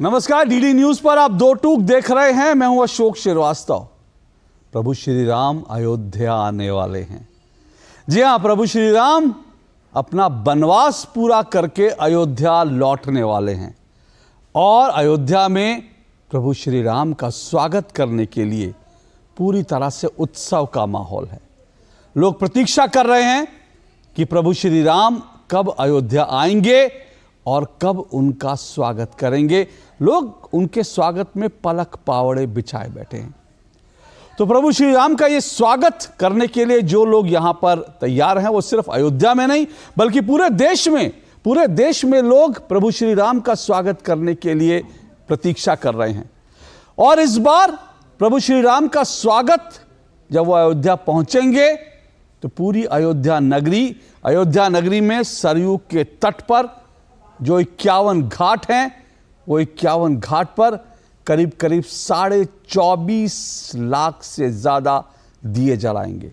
नमस्कार, DD news पर आप दो टूक देख रहे हैं। मैं हूं अशोक श्रीवास्तव। प्रभु श्री राम अयोध्या आने वाले हैं। जी हां, प्रभु श्री राम अपना वनवास पूरा करके अयोध्या लौटने वाले हैं और अयोध्या में प्रभु श्री राम का स्वागत करने के लिए पूरी तरह से उत्सव का माहौल है। लोग प्रतीक्षा कर रहे हैं कि प्रभु श्री राम कब अयोध्या आएंगे और कब उनका स्वागत करेंगे। लोग उनके स्वागत में पलक पावड़े बिछाए बैठे हैं। तो प्रभु श्री राम का ये स्वागत करने के लिए जो लोग यहाँ पर तैयार हैं, वो सिर्फ अयोध्या में नहीं बल्कि पूरे देश में लोग प्रभु श्री राम का स्वागत करने के लिए प्रतीक्षा कर रहे हैं। और इस बार प्रभु श्री राम का स्वागत जब वो अयोध्या पहुंचेंगे तो पूरी अयोध्या नगरी में सरयू के तट पर जो 51 घाट हैं, वो 51 घाट पर करीब 24.5 लाख से ज्यादा दिए जलाएंगे।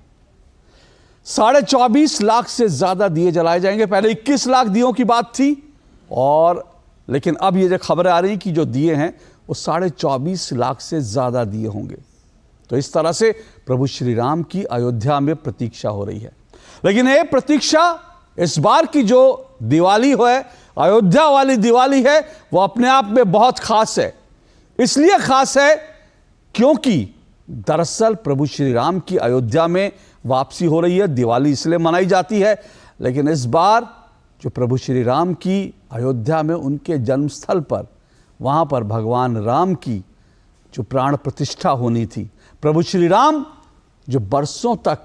24.5 लाख से ज्यादा दिए जलाए जाएंगे। पहले 21 लाख दियों की बात थी, लेकिन अब ये जो खबरें आ रही हैं कि जो दिए हैं वो 24.5 लाख से ज्यादा दिए होंगे। तो इस तरह से प्रभु श्री राम की अयोध्या में प्रतीक्षा हो रही है। लेकिन ये प्रतीक्षा इस बार की जो दिवाली है, अयोध्या वाली दिवाली है, वो अपने आप में बहुत खास है। इसलिए खास है क्योंकि दरअसल प्रभु श्री राम की अयोध्या में वापसी हो रही है। दिवाली इसलिए मनाई जाती है, लेकिन इस बार जो प्रभु श्री राम की अयोध्या में उनके जन्मस्थल पर, वहां पर भगवान राम की जो प्राण प्रतिष्ठा होनी थी, प्रभु श्री राम जो बरसों तक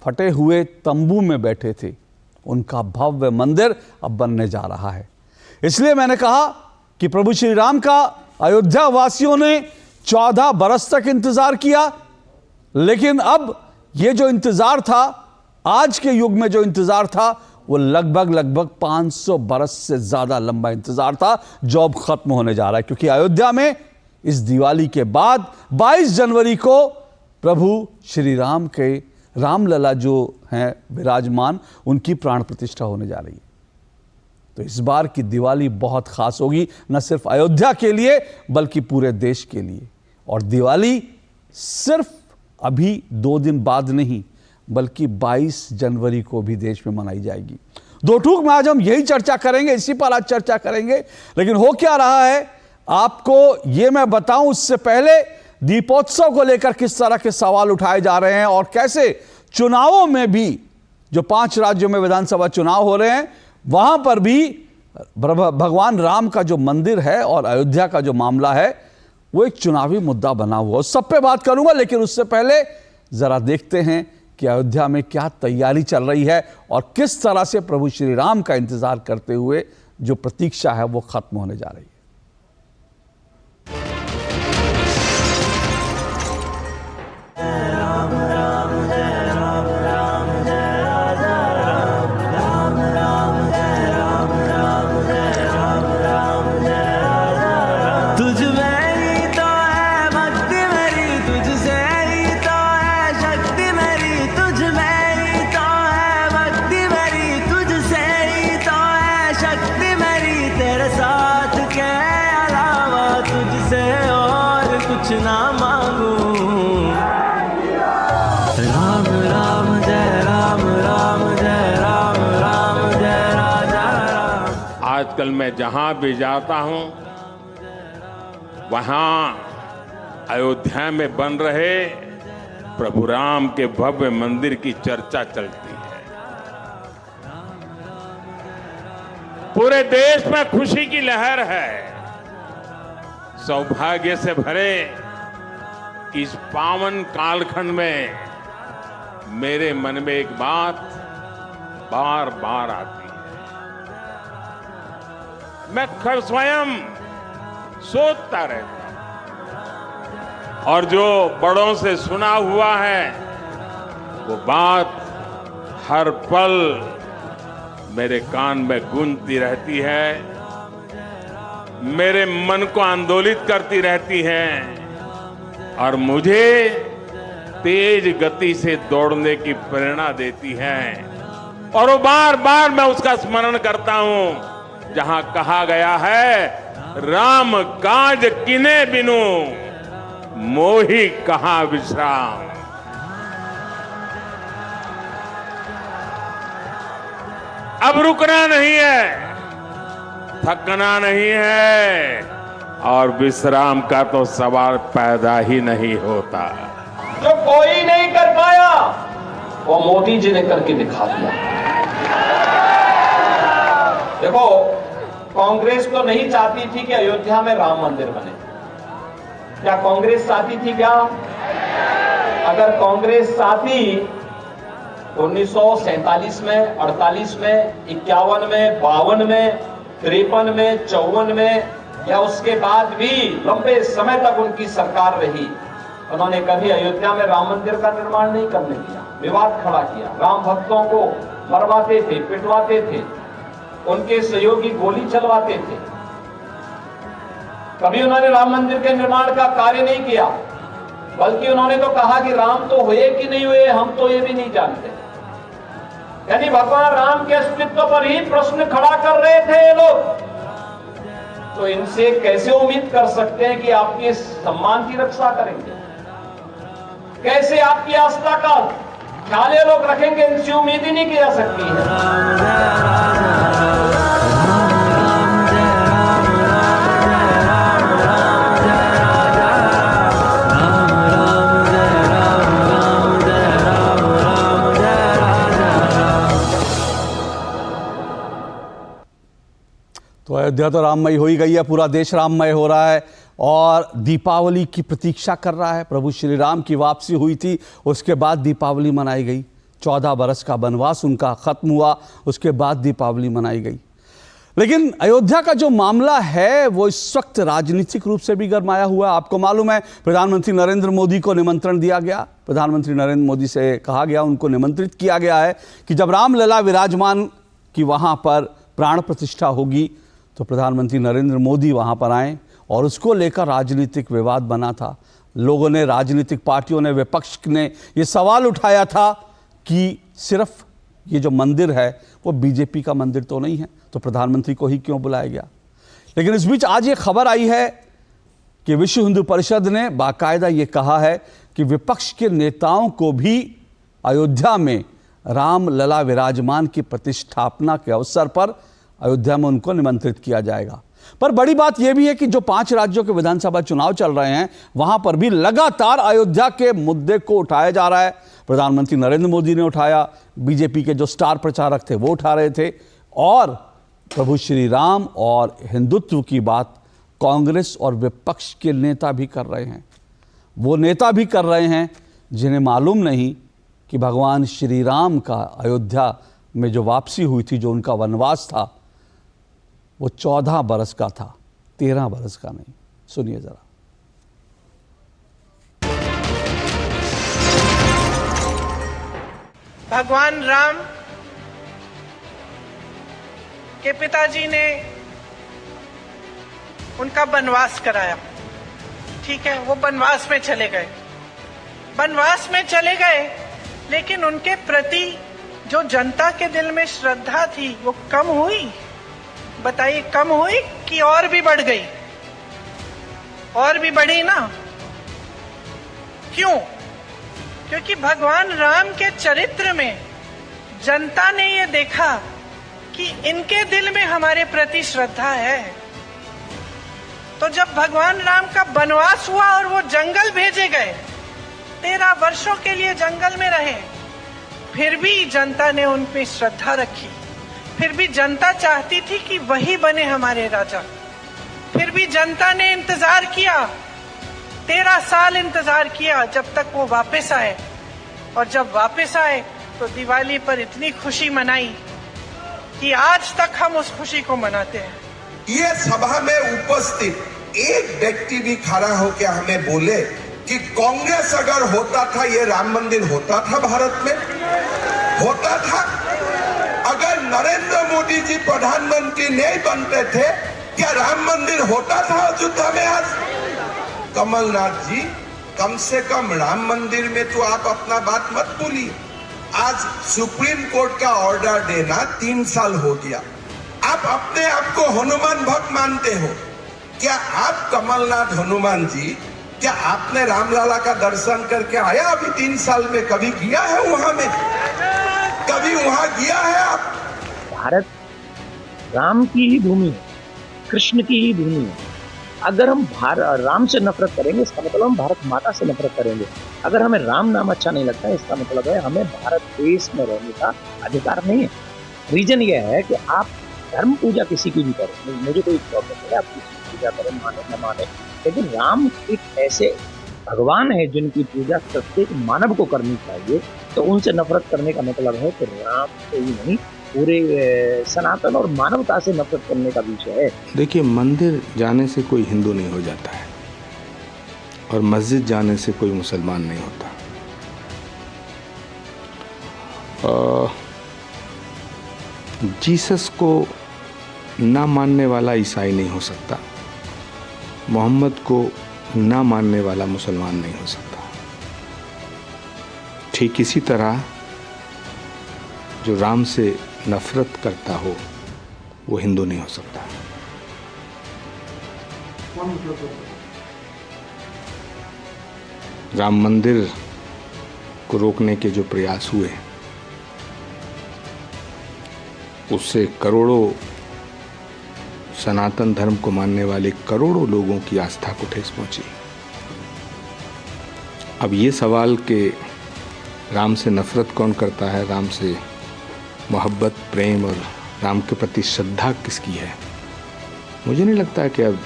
फटे हुए तंबू में बैठे थे, उनका भव्य मंदिर अब बनने जा रहा है। इसलिए मैंने कहा कि प्रभु श्री राम का अयोध्या वासियों ने 14 बरस तक इंतजार किया, लेकिन अब ये जो इंतजार था, आज के युग में जो इंतजार था, वो लगभग 500 बरस से ज्यादा लंबा इंतजार था, जो अब खत्म होने जा रहा है। क्योंकि अयोध्या में इस दिवाली के बाद 22 जनवरी को प्रभु श्री राम के रामलला जो हैं विराजमान, उनकी प्राण प्रतिष्ठा होने जा रही है। तो इस बार की दिवाली बहुत खास होगी, न सिर्फ अयोध्या के लिए बल्कि पूरे देश के लिए। और दिवाली सिर्फ अभी 2 दिन बाद नहीं, बल्कि 22 जनवरी को भी देश में मनाई जाएगी। दो टूक में आज हम यही चर्चा करेंगे, इसी पर आज चर्चा करेंगे। लेकिन हो क्या रहा है आपको ये मैं बताऊं, उससे पहले दीपोत्सव को लेकर किस तरह के सवाल उठाए जा रहे हैं और कैसे चुनावों में भी, जो 5 राज्यों में विधानसभा चुनाव हो रहे हैं, वहां पर भी भगवान राम का जो मंदिर है और अयोध्या का जो मामला है, वो एक चुनावी मुद्दा बना हुआ। उस सब पे बात करूंगा, लेकिन उससे पहले जरा देखते हैं कि अयोध्या में क्या तैयारी चल रही है और किस तरह से प्रभु श्री राम का इंतजार करते हुए जो प्रतीक्षा है वो खत्म होने जा रही है। ना मांगू राम राम जय राम राम जय राम राम जय राजा राम। आजकल मैं जहां भी जाता हूं, वहां अयोध्या में बन रहे प्रभु राम के भव्य मंदिर की चर्चा चलती है। पूरे देश में खुशी की लहर है। सौभाग्य से भरे इस पावन कालखंड में मेरे मन में एक बात बार बार आती है। मैं स्वयं सोचता रहता हूं और जो बड़ों से सुना हुआ है, वो बात हर पल मेरे कान में गूंजती रहती है, मेरे मन को आंदोलित करती रहती है और मुझे तेज गति से दौड़ने की प्रेरणा देती है। और वो बार बार मैं उसका स्मरण करता हूं जहां कहा गया है, राम काज किने बिनु मोहि कहां विश्राम। अब रुकना नहीं है, थकना नहीं है, और विश्राम का तो सवाल पैदा ही नहीं होता। जो कोई नहीं कर पाया वो मोदी जी ने करके दिखा दिया। देखो, कांग्रेस तो नहीं चाहती थी कि अयोध्या में राम मंदिर बने। क्या कांग्रेस चाहती थी? क्या अगर कांग्रेस चाहती 1947 में, 48 में, 51 में, 52 में, 53 में, 54 में या उसके बाद भी लंबे समय तक उनकी सरकार रही, उन्होंने कभी अयोध्या में राम मंदिर का निर्माण नहीं करने दिया। विवाद खड़ा किया, राम भक्तों को मरवाते थे, पिटवाते थे, उनके सहयोगी गोली चलवाते थे। कभी उन्होंने राम मंदिर के निर्माण का कार्य नहीं किया, बल्कि उन्होंने तो कहा कि राम तो हुए कि नहीं हुए हम तो ये भी नहीं जानते। यानी भगवान राम के अस्तित्व पर ही प्रश्न खड़ा कर रहे थे ये लोग। तो इनसे कैसे उम्मीद कर सकते हैं कि आपके सम्मान की रक्षा करेंगे? कैसे आपकी आस्था का ख्याल ये लोग रखेंगे? इनसे उम्मीद ही नहीं की जा सकती है। तो अयोध्या तो राममय हो ही गई है, पूरा देश राममय हो रहा है और दीपावली की प्रतीक्षा कर रहा है। प्रभु श्री राम की वापसी हुई थी, उसके बाद दीपावली मनाई गई। 14 बरस का वनवास उनका खत्म हुआ, उसके बाद दीपावली मनाई गई। लेकिन अयोध्या का जो मामला है वो इस वक्त राजनीतिक रूप से भी गरमाया हुआ है। आपको मालूम है, प्रधानमंत्री नरेंद्र मोदी को निमंत्रण दिया गया। प्रधानमंत्री नरेंद्र मोदी से कहा गया, उनको निमंत्रित किया गया है कि जब रामलला विराजमान की वहाँ पर प्राण प्रतिष्ठा होगी तो प्रधानमंत्री नरेंद्र मोदी वहाँ पर आएँ, और उसको लेकर राजनीतिक विवाद बना था। लोगों ने, राजनीतिक पार्टियों ने, विपक्ष ने ये सवाल उठाया था कि सिर्फ ये जो मंदिर है वो बीजेपी का मंदिर तो नहीं है, तो प्रधानमंत्री को ही क्यों बुलाया गया। लेकिन इस बीच आज ये खबर आई है कि विश्व हिंदू परिषद ने बाकायदा ये कहा है कि विपक्ष के नेताओं को भी अयोध्या में रामलला विराजमान की प्रतिष्ठापना के अवसर पर अयोध्या में उनको निमंत्रित किया जाएगा। पर बड़ी बात यह भी है कि जो 5 राज्यों के विधानसभा चुनाव चल रहे हैं वहां पर भी लगातार अयोध्या के मुद्दे को उठाया जा रहा है। प्रधानमंत्री नरेंद्र मोदी ने उठाया, बीजेपी के जो स्टार प्रचारक थे वो उठा रहे थे, और प्रभु श्री राम और हिंदुत्व की बात कांग्रेस और विपक्ष के नेता भी कर रहे हैं। वो नेता भी कर रहे हैं जिन्हें मालूम नहीं कि भगवान श्री राम का अयोध्या में जो वापसी हुई थी, जो उनका वनवास था, वो 14 बरस का था, 13 बरस का नहीं। सुनिए जरा। भगवान राम के पिताजी ने उनका वनवास कराया, ठीक है, वो वनवास में चले गए, वनवास में चले गए, लेकिन उनके प्रति जो जनता के दिल में श्रद्धा थी वो कम हुई? बताइए, कम हुई कि और भी बढ़ गई? और भी बढ़ी ना। क्यों? क्योंकि भगवान राम के चरित्र में जनता ने ये देखा कि इनके दिल में हमारे प्रति श्रद्धा है। तो जब भगवान राम का वनवास हुआ और वो जंगल भेजे गए, 13 वर्षों के लिए जंगल में रहे, फिर भी जनता ने उन पे श्रद्धा रखी। फिर भी जनता चाहती थी कि वही बने हमारे राजा। फिर भी जनता ने इंतजार किया, 13 साल इंतजार किया जब तक वो वापस आए। और जब वापस आए तो दिवाली पर इतनी खुशी मनाई कि आज तक हम उस खुशी को मनाते हैं। ये सभा में उपस्थित एक व्यक्ति भी खड़ा होकर हमें बोले कि कांग्रेस अगर होता था ये राम मंदिर होता था भारत में? होता था? अगर नरेंद्र मोदी जी प्रधानमंत्री नहीं बनते थे क्या राम मंदिर होता था अयोध्या में आज? कमलनाथ जी, कम से कम राम मंदिर में तो आप अपना बात मत भूलिए। आज सुप्रीम कोर्ट का ऑर्डर देना 3 साल हो गया, आप अपने आप को हनुमान भक्त मानते हो। क्या आप कमलनाथ हनुमान जी, क्या आपने रामलला का दर्शन करके आया अभी 3 साल में? कभी किया है वहां में? कभी वहां गया है आप? भारत राम की ही भूमि है, कृष्ण की ही भूमि है। अगर हम राम से नफरत करेंगे इसका मतलब हम भारत माता से नफरत करेंगे। अगर हमें राम नाम अच्छा नहीं लगता है इसका मतलब है हमें भारत देश में रहने का अधिकार नहीं है। रीजन ये है कि आप धर्म पूजा किसी की भी करें, मुझे कोई प्रॉब्लम नहीं है, आप किसी की पूजा करें, माने न माने, लेकिन राम एक ऐसे भगवान है जिनकी पूजा प्रत्येक मानव को करनी चाहिए। तो उनसे नफरत करने का मतलब है कि राम से ही नहीं पूरे सनातन और मानवता से नफरत करने का विषय है। देखिए, मंदिर जाने से कोई हिंदू नहीं हो जाता है और मस्जिद जाने से कोई मुसलमान नहीं होता। जीसस को ना मानने वाला ईसाई नहीं हो सकता, मोहम्मद को ना मानने वाला मुसलमान नहीं हो सकता। ठीक इसी तरह जो राम से नफरत करता हो वो हिंदू नहीं हो सकता। राम मंदिर को रोकने के जो प्रयास हुए उससे करोड़ों सनातन धर्म को मानने वाले करोड़ों लोगों की आस्था को ठेस पहुंची। अब ये सवाल कि राम से नफरत कौन करता है, राम से मोहब्बत, प्रेम और राम के प्रति श्रद्धा किसकी है, मुझे नहीं लगता है कि अब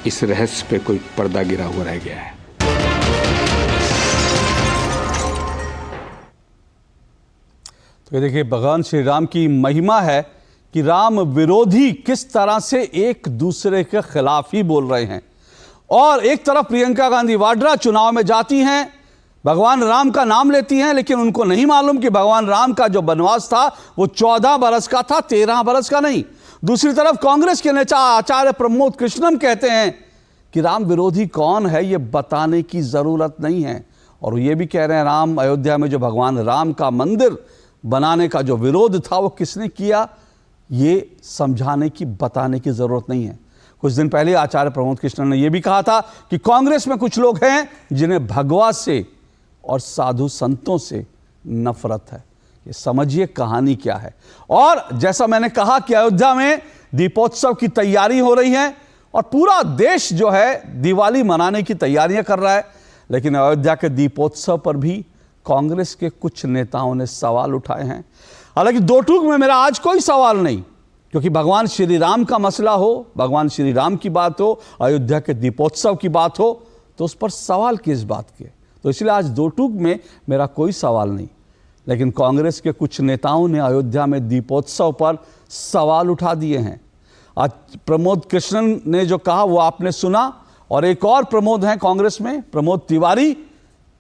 इस रहस्य पे कोई पर्दा गिरा हुआ रह गया है। तो देखिए, भगवान श्री राम की महिमा है कि राम विरोधी किस तरह से एक दूसरे के खिलाफ ही बोल रहे हैं। और एक तरफ प्रियंका गांधी वाड्रा चुनाव में जाती हैं, भगवान राम का नाम लेती हैं, लेकिन उनको नहीं मालूम कि भगवान राम का जो वनवास था वो 14 बरस का था, 13 बरस का नहीं। दूसरी तरफ कांग्रेस के नेता आचार्य प्रमोद कृष्णन कहते हैं कि राम विरोधी कौन है ये बताने की जरूरत नहीं है। और ये भी कह रहे हैं राम अयोध्या में जो भगवान राम का मंदिर बनाने का जो विरोध था वो किसने किया ये समझाने की, बताने की जरूरत नहीं है। कुछ दिन पहले आचार्य प्रमोद कृष्णन ने यह भी कहा था कि कांग्रेस में कुछ लोग हैं जिन्हें भगवा से और साधु संतों से नफरत है। ये समझिए कहानी क्या है। और जैसा मैंने कहा कि अयोध्या में दीपोत्सव की तैयारी हो रही है और पूरा देश जो है दिवाली मनाने की तैयारियां कर रहा है, लेकिन अयोध्या के दीपोत्सव पर भी कांग्रेस के कुछ नेताओं ने सवाल उठाए हैं। हालांकि दो टूक में मेरा आज कोई सवाल नहीं, क्योंकि भगवान श्री राम का मसला हो, भगवान श्री राम की बात हो, अयोध्या के दीपोत्सव की बात हो, तो उस पर सवाल किस बात के। तो इसलिए आज दो टूक में मेरा कोई सवाल नहीं, लेकिन कांग्रेस के कुछ नेताओं ने अयोध्या में दीपोत्सव पर सवाल उठा दिए हैं। आज प्रमोद कृष्णन ने जो कहा वो आपने सुना, और एक और प्रमोद हैं कांग्रेस में, प्रमोद तिवारी,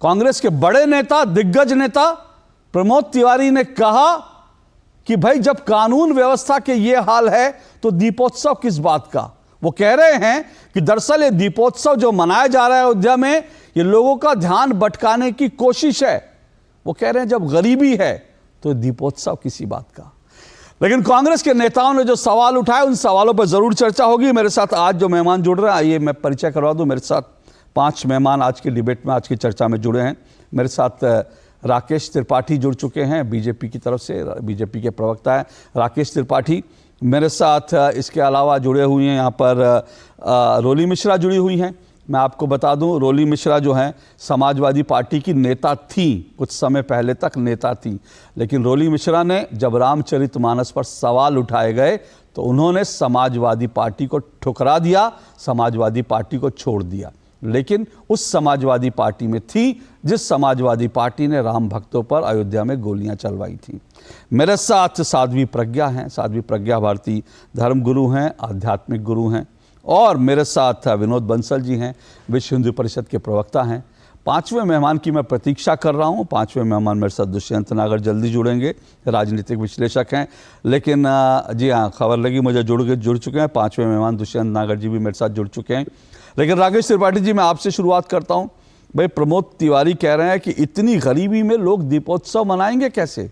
कांग्रेस के बड़े नेता, दिग्गज नेता प्रमोद तिवारी ने कहा कि भाई जब कानून व्यवस्था के ये हाल है तो दीपोत्सव किस बात का। वो कह रहे हैं कि दरअसल ये दीपोत्सव जो मनाया जा रहा है अयोध्या में, ये लोगों का ध्यान भटकाने की कोशिश है। वो कह रहे हैं जब गरीबी है तो दीपोत्सव किसी बात का। लेकिन कांग्रेस के नेताओं ने जो सवाल उठाए उन सवालों पर जरूर चर्चा होगी। मेरे साथ आज जो मेहमान जुड़ रहे हैं, आइए मैं परिचय करवा दूं। मेरे साथ 5 मेहमान आज की डिबेट में, आज की चर्चा में जुड़े हैं। मेरे साथ राकेश त्रिपाठी जुड़ चुके हैं बीजेपी की तरफ से, बीजेपी के प्रवक्ता हैं राकेश त्रिपाठी। मेरे साथ इसके अलावा जुड़े हुए हैं यहाँ पर रोली मिश्रा जुड़ी हुई हैं। मैं आपको बता दूं, रोली मिश्रा जो हैं समाजवादी पार्टी की नेता थी, कुछ समय पहले तक नेता थी, लेकिन रोली मिश्रा ने जब रामचरितमानस पर सवाल उठाए गए तो उन्होंने समाजवादी पार्टी को ठुकरा दिया, समाजवादी पार्टी को छोड़ दिया। लेकिन उस समाजवादी पार्टी में थी जिस समाजवादी पार्टी ने राम भक्तों पर अयोध्या में गोलियां चलवाई थी। मेरे साथ साध्वी प्रज्ञा हैं, साध्वी प्रज्ञा भारती धर्मगुरु हैं, आध्यात्मिक गुरु हैं। और मेरे साथ विनोद बंसल जी हैं, विश्व हिंदू परिषद के प्रवक्ता हैं। 5वें मेहमान की मैं प्रतीक्षा कर रहा हूं। 5वें मेहमान मेरे साथ दुष्यंत नागर जल्दी जुड़ेंगे, राजनीतिक विश्लेषक हैं। लेकिन जी हाँ, खबर लगी मुझे जुड़ चुके हैं 5वें मेहमान दुष्यंत नागर जी भी मेरे साथ जुड़ चुके हैं। लेकिन राकेश त्रिपाठी जी, मैं आपसे शुरुआत करता हूं। भाई, प्रमोद तिवारी कह रहे हैं कि इतनी गरीबी में लोग दीपोत्सव मनाएंगे कैसे?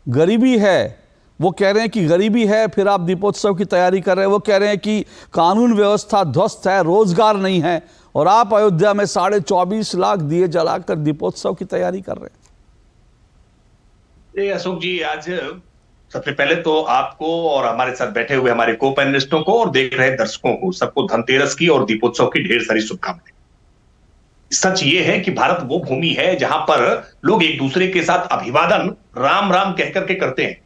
गरीबी है, वो कह रहे हैं कि गरीबी है, फिर आप दीपोत्सव की तैयारी कर रहे हैं। वो कह रहे हैं कि कानून व्यवस्था ध्वस्त है, रोजगार नहीं है, और आप अयोध्या में 24.5 लाख दिए जलाकर दीपोत्सव की तैयारी कर रहे हैं। अशोक जी, आज सबसे पहले तो आपको और हमारे साथ बैठे हुए हमारे को पैनलिस्टों को और देख रहे दर्शकों को सबको धनतेरस की और दीपोत्सव की ढेर सारी शुभकामनाएं। सच ये है कि भारत वो भूमि है जहां पर लोग एक दूसरे के साथ अभिवादन राम राम कहकर के करते हैं,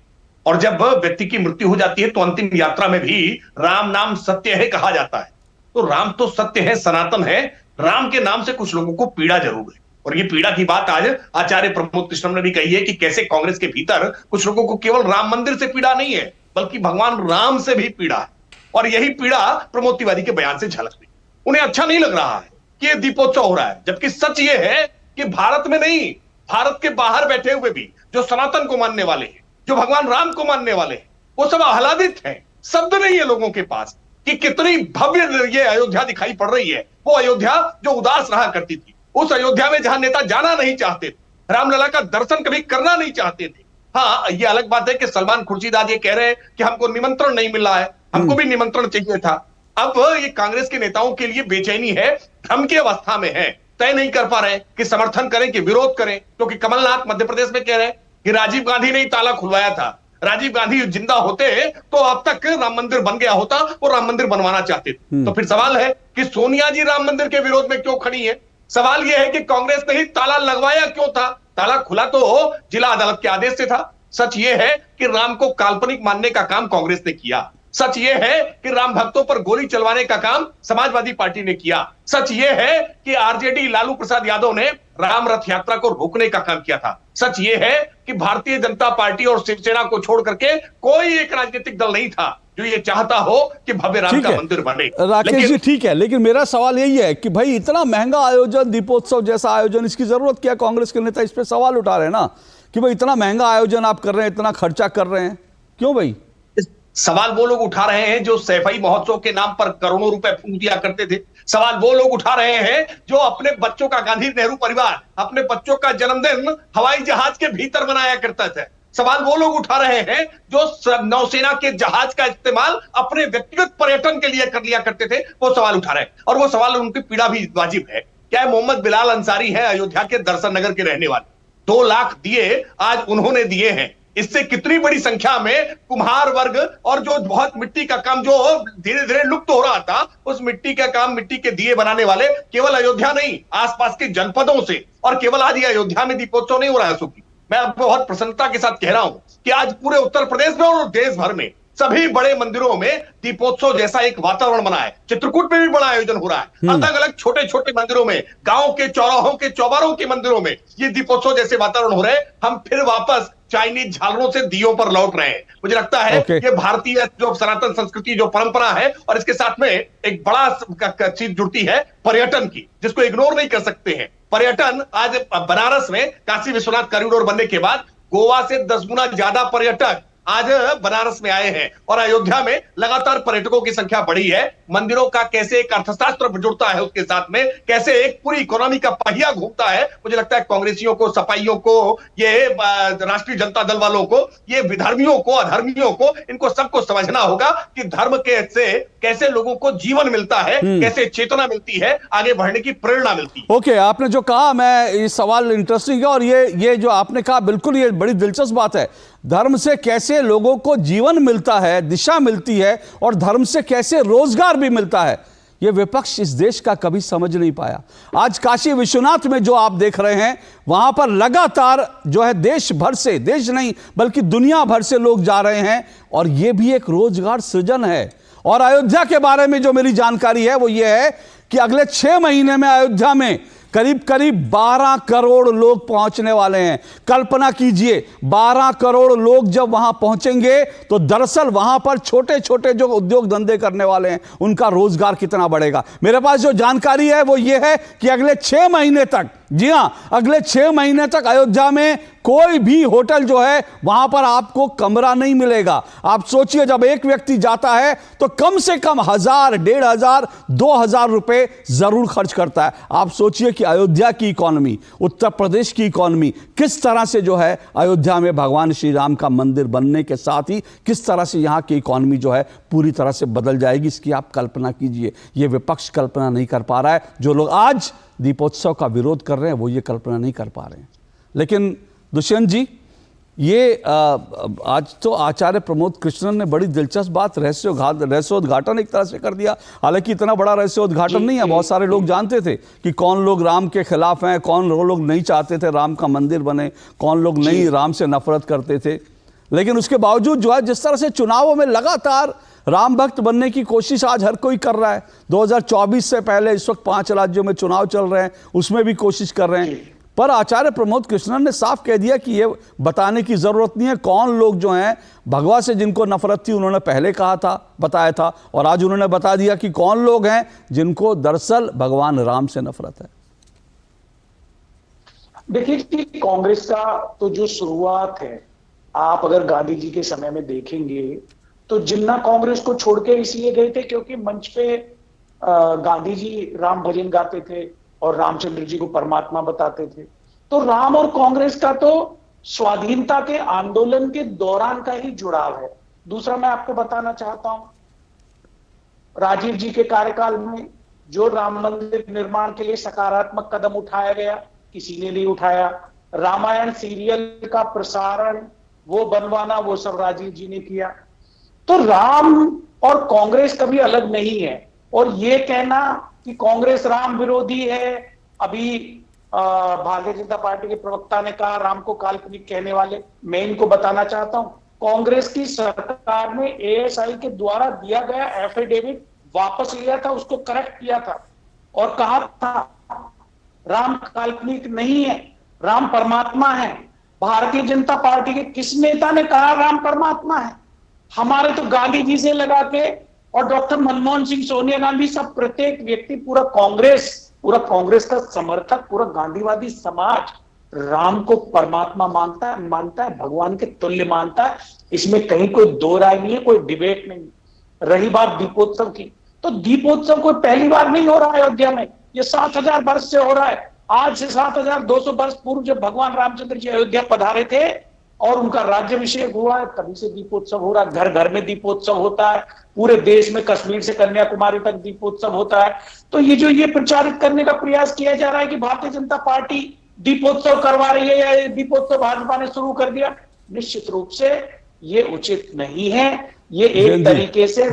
और जब व्यक्ति की मृत्यु हो जाती है तो अंतिम यात्रा में भी राम नाम सत्य है कहा जाता है। तो राम तो सत्य है, सनातन है। राम के नाम से कुछ लोगों को पीड़ा जरूर है, और ये पीड़ा की बात आज आचार्य प्रमोद कृष्णम ने भी कही है कि कैसे कांग्रेस के भीतर कुछ लोगों को केवल राम मंदिर से पीड़ा नहीं है, बल्कि भगवान राम से भी पीड़ा है। और यही पीड़ा प्रमोद तिवारी के बयान से झलक रही। उन्हें अच्छा नहीं लग रहा है कि ये दीपोत्सव हो रहा है, जबकि सच ये है कि भारत में नहीं, भारत के बाहर बैठे हुए भी जो सनातन को मानने वाले हैं, जो भगवान राम को मानने वाले हैं, वो सब आह्लादित हैं। शब्द नहीं है लोगों के पास कि कितनी भव्य ये अयोध्या दिखाई पड़ रही है। वो अयोध्या जो उदास रहा करती थी, उस अयोध्या में जहां नेता जाना नहीं चाहते थे, रामलला का दर्शन कभी करना नहीं चाहते थे। हाँ, ये अलग बात है कि सलमान खुर्शीद आज ये कह रहे हैं कि हमको निमंत्रण नहीं मिला है, हमको भी निमंत्रण चाहिए था। अब ये कांग्रेस के नेताओं के लिए बेचैनी है, भ्रम की अवस्था में है, तय नहीं कर पा रहे कि समर्थन करें कि विरोध करें, क्योंकि कमलनाथ मध्य प्रदेश में कह रहे हैं कि राजीव गांधी ने ताला खुलवाया था। राजीव गांधी जिंदा होते तो अब तक राम मंदिर बन गया होता, वो राम मंदिर बनवाना चाहते थे। तो फिर सवाल है कि सोनिया जी राम मंदिर के विरोध में क्यों खड़ी है। सवाल यह है कि कांग्रेस ने ही ताला लगवाया क्यों था। ताला खुला तो जिला अदालत के आदेश से था। सच यह है कि राम को काल्पनिक मानने का काम कांग्रेस ने किया। सच यह है कि राम भक्तों पर गोली चलवाने का काम समाजवादी पार्टी ने किया। सच यह है कि आरजेडी लालू प्रसाद यादव ने राम रथ यात्रा को रोकने का काम किया था। सच यह है कि भारतीय जनता पार्टी और शिवसेना को छोड़ करके कोई एक राजनीतिक दल नहीं था जो ये चाहता हो कि भव्य राम का मंदिर बने। राकेश जी, ठीक है, लेकिन मेरा सवाल यही है कि भाई इतना महंगा आयोजन, दीपोत्सव जैसा आयोजन, इसकी जरूरत क्या? कांग्रेस के नेता इस पे सवाल उठा रहे हैं ना कि भाई इतना महंगा आयोजन आप कर रहे हैं, इतना खर्चा कर रहे हैं, क्यों भाई? सवाल वो लोग उठा रहे हैं जो सैफई महोत्सव के नाम पर करोड़ों रुपए फूंक दिया करते थे। सवाल वो लोग उठा रहे हैं जो अपने बच्चों का, गांधी नेहरू परिवार अपने बच्चों का जन्मदिन हवाई जहाज के भीतर मनाया करता था। सवाल वो लोग उठा रहे हैं जो नौसेना के जहाज का इस्तेमाल अपने व्यक्तिगत पर्यटन के लिए कर लिया करते थे, वो सवाल उठा रहे हैं। और वो सवाल उनकी पीड़ा भी वाजिब है। क्या मोहम्मद बिलाल अंसारी है अयोध्या के दर्शन नगर के रहने वाले, 2 लाख दिए आज उन्होंने दिए हैं। इससे कितनी बड़ी संख्या में कुम्हार वर्ग और जो बहुत मिट्टी का काम जो धीरे धीरे लुप्त हो रहा था, उस मिट्टी का काम, मिट्टी के दिए बनाने वाले केवल अयोध्या नहीं, आसपास के जनपदों से, और केवल आज ये अयोध्या में दीपोत्सव नहीं हो रहा है सुखी, मैं आपको बहुत प्रसन्नता के साथ कह रहा हूं कि आज पूरे उत्तर प्रदेश में और देश भर में सभी बड़े मंदिरों में दीपोत्सव जैसा एक वातावरण बना है। चित्रकूट में भी बड़ा आयोजन हो रहा है। अलग अलग छोटे छोटे मंदिरों में, गांव के चौराहों के चौबारों के मंदिरों में ये दीपोत्सव जैसे वातावरण हो रहे हैं। हम फिर वापस चाइनीज झालरों से दियों पर लौट रहे हैं। मुझे लगता है ये भारतीय जो सनातन संस्कृति, जो परंपरा है, और इसके साथ में एक बड़ा चीज जुड़ती है पर्यटन की, जिसको इग्नोर नहीं कर सकते हैं। पर्यटन आज बनारस में काशी विश्वनाथ कॉरिडोर बनने के बाद गोवा से 10 गुना ज्यादा पर्यटक आज बनारस में आए हैं, और अयोध्या में लगातार पर्यटकों की संख्या बढ़ी है। मंदिरों का कैसे एक अर्थशास्त्र जुड़ता है, उसके साथ में कैसे एक पूरी इकोनॉमी का पहिया घूमता है। मुझे लगता है कांग्रेसियों को, सपाइयों को, ये राष्ट्रीय जनता दल वालों को, ये विधर्मियों को, अधर्मियों को, इनको सबको समझना होगा कि धर्म से कैसे लोगों को जीवन मिलता है, कैसे चेतना मिलती है, आगे बढ़ने की प्रेरणा मिलती है। ओके, आपने जो कहा, मैं ये सवाल इंटरेस्टिंग है, और ये जो आपने कहा बिल्कुल ये बड़ी दिलचस्प बात है। धर्म से कैसे लोगों को जीवन मिलता है, दिशा मिलती है, और धर्म से कैसे रोजगार भी मिलता है, ये विपक्ष इस देश का कभी समझ नहीं पाया। आज काशी विश्वनाथ में जो आप देख रहे हैं, वहां पर लगातार जो है देश भर से, देश नहीं बल्कि दुनिया भर से लोग जा रहे हैं, और ये भी एक रोजगार सृजन है। और अयोध्या के बारे में जो मेरी जानकारी है वो ये है कि अगले 6 महीने में अयोध्या में करीब 12 करोड़ लोग पहुंचने वाले हैं। कल्पना कीजिए, 12 करोड़ लोग जब वहां पहुंचेंगे तो दरअसल वहां पर छोटे छोटे जो उद्योग धंधे करने वाले हैं उनका रोजगार कितना बढ़ेगा। मेरे पास जो जानकारी है वो ये है कि अगले 6 महीने तक जी हां, अगले 6 महीने तक अयोध्या में कोई भी होटल जो है वहां पर आपको कमरा नहीं मिलेगा। आप सोचिए, जब एक व्यक्ति जाता है तो कम से कम 1000, 1500, 2000 रुपए जरूर खर्च करता है। आप सोचिए कि अयोध्या की इकॉनमी, उत्तर प्रदेश की इकॉनमी किस तरह से जो है अयोध्या में भगवान श्री राम का मंदिर बनने के साथ ही किस तरह से यहां की इकॉनमी जो है पूरी तरह से बदल जाएगी। इसकी आप कल्पना कीजिए। यह विपक्ष कल्पना नहीं कर पा रहा है। जो लोग आज दीपोत्सव का विरोध कर रहे हैं वो ये कल्पना नहीं कर पा रहे हैं। लेकिन दुष्यंत जी, ये आज तो आचार्य प्रमोद कृष्णन ने बड़ी दिलचस्प बात रहस्योद्घाटन एक तरह से कर दिया। हालांकि इतना बड़ा रहस्योद्घाटन नहीं है, बहुत सारे लोग जानते थे कि कौन लोग राम के खिलाफ हैं, कौन लोग नहीं चाहते थे राम का मंदिर बने, कौन लोग नहीं राम से नफरत करते थे। लेकिन उसके बावजूद जो है जिस तरह से चुनावों में लगातार राम भक्त बनने की कोशिश आज हर कोई कर रहा है। 2024 से पहले इस वक्त 5 राज्यों में चुनाव चल रहे हैं, उसमें भी कोशिश कर रहे हैं। पर आचार्य प्रमोद कृष्णन ने साफ कह दिया कि यह बताने की जरूरत नहीं है कौन लोग जो हैं भगवा से जिनको नफरत थी, उन्होंने पहले कहा था, बताया था, और आज उन्होंने बता दिया कि कौन लोग हैं जिनको दरअसल भगवान राम से नफरत है। देखिए कि कांग्रेस का तो जो शुरुआत है, आप अगर गांधी जी के समय में देखेंगे तो जिन्ना कांग्रेस को छोड़ के इसलिए गए थे क्योंकि मंच पे गांधी जी राम भजन गाते थे और रामचंद्र जी को परमात्मा बताते थे। तो राम और कांग्रेस का तो स्वाधीनता के आंदोलन के दौरान का ही जुड़ाव है। दूसरा मैं आपको बताना चाहता हूं, राजीव जी के कार्यकाल में जो राम मंदिर निर्माण के लिए सकारात्मक कदम उठाया गया, किसी ने नहीं उठाया। रामायण सीरियल का प्रसारण, वो बनवाना, वो सब राजीव जी ने किया। तो राम और कांग्रेस कभी अलग नहीं है। और ये कहना कि कांग्रेस राम विरोधी है, अभी भारतीय जनता पार्टी के प्रवक्ता ने कहा राम को काल्पनिक कहने वाले, मैं इनको बताना चाहता हूं, कांग्रेस की सरकार ने एएसआई के द्वारा दिया गया एफिडेविट वापस लिया था, उसको करेक्ट किया था और कहा था राम काल्पनिक नहीं है, राम परमात्मा है। भारतीय जनता पार्टी के किस नेता ने कहा राम परमात्मा है? हमारे तो गांधी जी से लगा के और डॉक्टर मनमोहन सिंह, सोनिया गांधी, सब प्रत्येक व्यक्ति, पूरा कांग्रेस का समर्थक, पूरा गांधीवादी समाज राम को परमात्मा मानता है, भगवान के तुल्य मानता है। इसमें कहीं कोई दो राय नहीं है, कोई डिबेट नहीं। रही बात दीपोत्सव की, तो दीपोत्सव कोई पहली बार नहीं हो रहा है अयोध्या में, ये 7000 वर्ष से हो रहा है। आज से 7200 वर्ष पूर्व जब भगवान रामचंद्र जी अयोध्या पधारे थे और उनका राज्याभिषेक हुआ है, तभी से दीपोत्सव हो रहा है। घर घर में दीपोत्सव होता है, पूरे देश में कश्मीर से कन्याकुमारी तक दीपोत्सव होता है। तो ये प्रचारित करने का प्रयास किया जा रहा है कि भारतीय जनता पार्टी दीपोत्सव करवा रही है या दीपोत्सव भाजपा ने शुरू कर दिया, निश्चित रूप से ये उचित नहीं है। ये एक तरीके से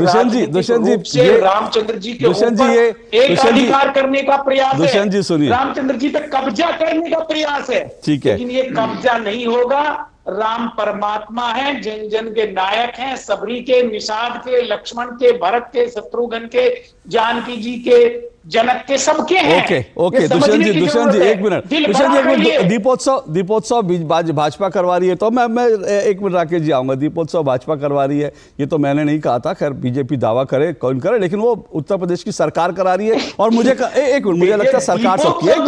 रामचंद्र जी के ऊपर एक अधिकार करने का प्रयास है, रामचंद्र जी पे कब्जा करने का प्रयास है। ठीक है, लेकिन ये कब्जा नहीं होगा। राम परमात्मा है, जन जन के नायक हैं, सबरी के, निषाद के, लक्ष्मण के, भरत के, शत्रुघ्न के, जानकी जी के, जनक के, सबके हैं। ओके दुष्यंत जी एक मिनट, दीपोत्सव भाजपा करवा रही है, तो मैं 1 मिनट राकेश जी आऊंगा। दीपोत्सव भाजपा करवा रही है, ये तो मैंने नहीं कहा था, खैर बीजेपी दावा करे कौन करे, लेकिन वो उत्तर प्रदेश की सरकार करा रही है। और मुझे मुझे लगता है सरकार सबकी। एक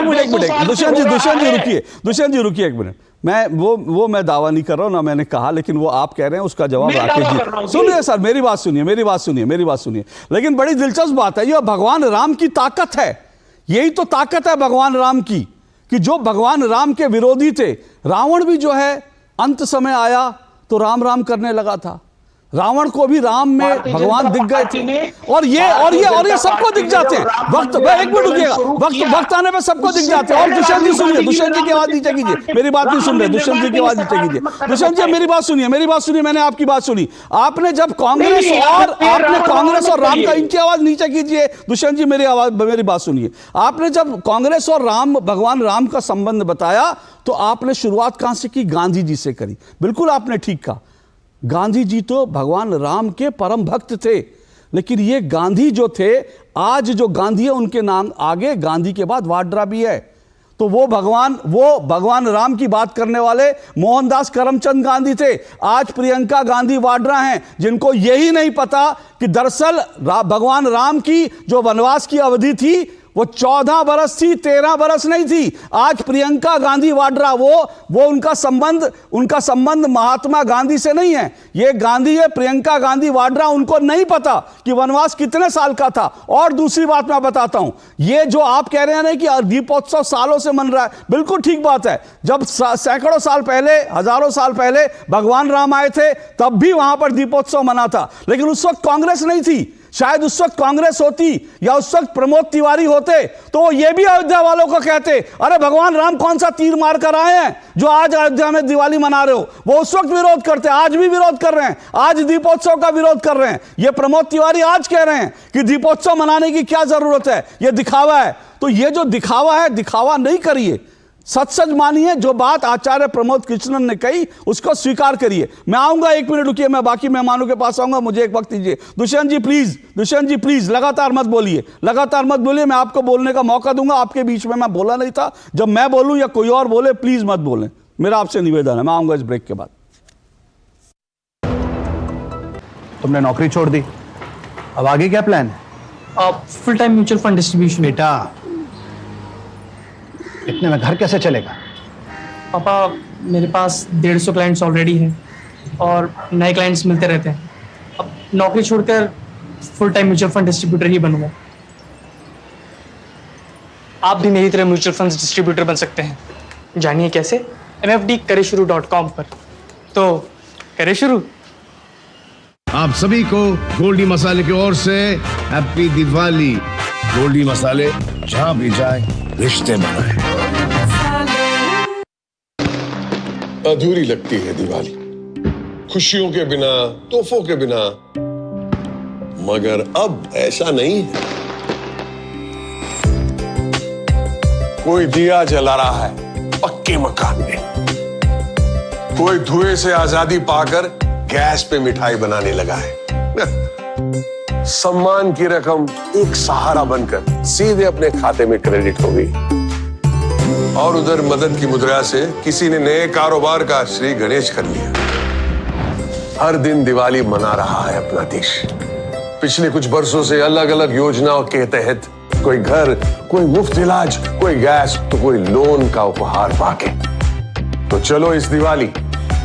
मिनट दुष्यंत जी रुकिए 1 मिनट। मैं दावा नहीं कर रहा हूं, ना मैंने कहा, लेकिन वो आप कह रहे हैं उसका जवाब राकेश जी सुनिए। सर मेरी बात सुनिए। लेकिन बड़ी दिलचस्प बात है, ये भगवान राम की ताकत है। यही तो ताकत है भगवान राम की, कि जो भगवान राम के विरोधी थे, रावण भी जो है अंत समय आया तो राम राम करने लगा था। रावण को भी राम में भगवान दिख गए थे, और ये सबको दिख जाते हैं। वक्त 1 मिनट रुकिएगा, वक्त आने पे सबको दिख जाते हैं। और दुष्यंत जी सुनिए, दुष्यंत जी की आवाज नीचे कीजिए, मेरी बात नहीं सुन रहे, दुष्यंत जी की आवाज नीचे कीजिए। दुष्यंत जी मेरी बात सुनिए, मैंने आपकी बात सुनी। आपने जब कांग्रेस और राम का, इनकी आवाज नीचे कीजिए। दुष्यंत जी मेरी बात सुनिए। आपने जब कांग्रेस और भगवान राम का संबंध बताया तो आपने शुरुआत कहां से की? गांधी जी से करी। बिल्कुल आपने ठीक कहा, गांधी जी तो भगवान राम के परम भक्त थे, लेकिन ये गांधी जो थे, आज जो गांधी है उनके नाम आगे गांधी के बाद वाड्रा भी है। तो वो भगवान राम की बात करने वाले मोहनदास करमचंद गांधी थे। आज प्रियंका गांधी वाड्रा हैं, जिनको यही नहीं पता कि दरअसल भगवान राम की जो वनवास की अवधि थी वो 14 बरस थी, 13 बरस नहीं थी। आज प्रियंका गांधी वाड्रा वो उनका संबंध महात्मा गांधी से नहीं है। ये गांधी है, प्रियंका गांधी वाड्रा। उनको नहीं पता कि वनवास कितने साल का था। और दूसरी बात मैं बताता हूं, ये जो आप कह रहे हैं ना कि दीपोत्सव सालों से मन रहा है, बिल्कुल ठीक बात है। जब सैकड़ों साल पहले, हजारों साल पहले भगवान राम आए थे, तब भी वहां पर दीपोत्सव मना था। लेकिन उस वक्त कांग्रेस नहीं थी। शायद उस वक्त कांग्रेस होती या उस वक्त प्रमोद तिवारी होते तो वो ये भी अयोध्या वालों को कहते, अरे भगवान राम कौन सा तीर मार कर आए हैं जो आज अयोध्या में दिवाली मना रहे हो। वो उस वक्त विरोध करते, आज भी विरोध कर रहे हैं, आज दीपोत्सव का विरोध कर रहे हैं। ये प्रमोद तिवारी आज कह रहे हैं कि दीपोत्सव मनाने की क्या जरूरत है, ये दिखावा है। तो ये जो दिखावा है, दिखावा नहीं करिए, सच सच मानिए। जो बात आचार्य प्रमोद कृष्णन ने कही उसको स्वीकार करिए। मैं आऊंगा, 1 मिनट रुकिए, मैं बाकी मेहमानों के पास आऊंगा, मुझे एक वक्त दीजिए। दुष्यंत जी प्लीज लगातार मत बोलिए, लगातार मत बोलिए। मैं आपको बोलने का मौका दूंगा। आपके बीच में मैं बोला नहीं था। जब मैं बोलूं या कोई और बोले, प्लीज मत बोलें। मेरा आपसे निवेदन है। मैं आऊंगा इस ब्रेक के बाद। तुमने नौकरी छोड़ दी, अब आगे क्या प्लान है? Full time mutual fund distribution. बेटा, इतने में घर कैसे चलेगा? पापा, मेरे पास 150 क्लाइंट्स ऑलरेडी हैं और नए क्लाइंट्स मिलते रहते हैं। अब नौकरी छोड़कर full time mutual fund distributor ही बनूंगा। आप भी मेरी तरह म्यूचुअल फंड डिस्ट्रीब्यूटर बन सकते हैं। जानिए कैसे? mfdkareshuru.com पर। तो करें शुरू। आप सभी को गोल्डी मसाले की ओर से हैप्पी दिवाली। गोल्डी मसाले, जहां भी जाए रिश्ते बनाए। अधूरी लगती है दिवाली, खुशियों के बिना, तोहफों के बिना। मगर अब ऐसा नहीं है। कोई दिया जला रहा है पक्के मकान में, कोई धुएं से आजादी पाकर गैस पे मिठाई बनाने लगा है। सम्मान की रकम एक सहारा बनकर सीधे अपने खाते में क्रेडिट हो गई। और उधर मदद की मुद्रा से किसी ने नए कारोबार का श्री गणेश कर लिया। हर दिन दिवाली मना रहा है अपना देश। पिछले कुछ बरसों से अलग अलग योजनाओं के तहत कोई घर, कोई मुफ्त इलाज, कोई गैस तो कोई लोन का उपहार पाके। तो चलो इस दिवाली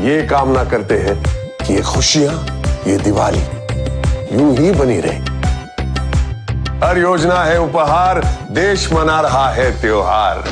ये कामना करते हैं कि ये खुशियां, ये दिवाली यूं ही बनी रहे। हर योजना है उपहार, देश मना रहा है त्योहार।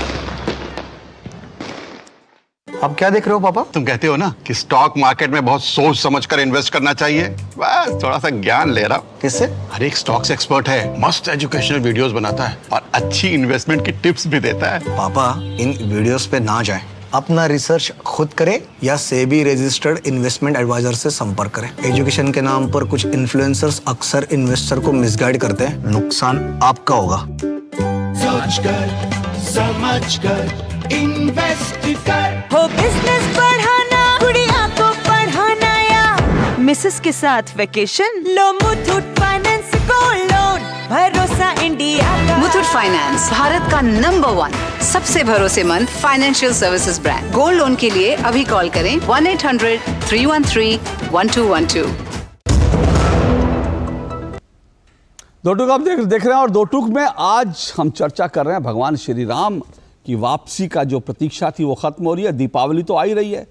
अब क्या देख रहे हो पापा? तुम कहते हो ना कि स्टॉक मार्केट में बहुत सोच समझकर इन्वेस्ट करना चाहिए, बस थोड़ा सा ज्ञान ले रहा हूं। किससे? हर एक स्टॉक्स एक्सपर्ट है, मस्त एजुकेशनल वीडियोस बनाता है और अच्छी इन्वेस्टमेंट की टिप्स भी देता है। पापा, इन वीडियोस पे ना जाएं, अपना रिसर्च खुद करें या सेबी रजिस्टर्ड इन्वेस्टमेंट एडवाइजर से संपर्क करें। एजुकेशन के नाम पर कुछ इन्फ्लुएंसर्स अक्सर इन्वेस्टर को मिसगाइड करते हैं, नुकसान आपका होगा। सोच कर, समझ कर, इन्वेस्ट कर। हो बिजनेस बढ़ाना, गुड़िया को पढ़ाना या मिसेस के साथ वेकेशन, लो मुथूट फाइनेंस गोल्ड लोन, भरोसा इंडिया का। मुथूट फाइनेंस भारत का नंबर 1 सबसे भरोसेमंद financial services brand. Gold loan के लिए अभी कॉल करें 1-800-313-1212। दो टूक आप देख रहे हैं और दो टूक में आज हम चर्चा कर रहे हैं भगवान श्री राम की वापसी का जो प्रतीक्षा थी वो खत्म हो रही है। दीपावली तो आ ही रही है,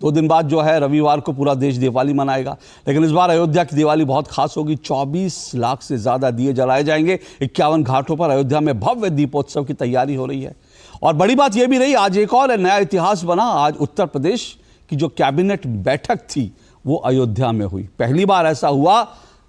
2 दिन बाद जो है रविवार को पूरा देश दिवाली मनाएगा। लेकिन इस बार अयोध्या की दिवाली बहुत खास होगी। 24 लाख से ज़्यादा दिए जलाए जाएंगे। 51 घाटों पर अयोध्या में भव्य दीपोत्सव की तैयारी हो रही है। और बड़ी बात यह भी रही, आज एक और नया इतिहास बना। आज उत्तर प्रदेश की जो कैबिनेट बैठक थी वो अयोध्या में हुई। पहली बार ऐसा हुआ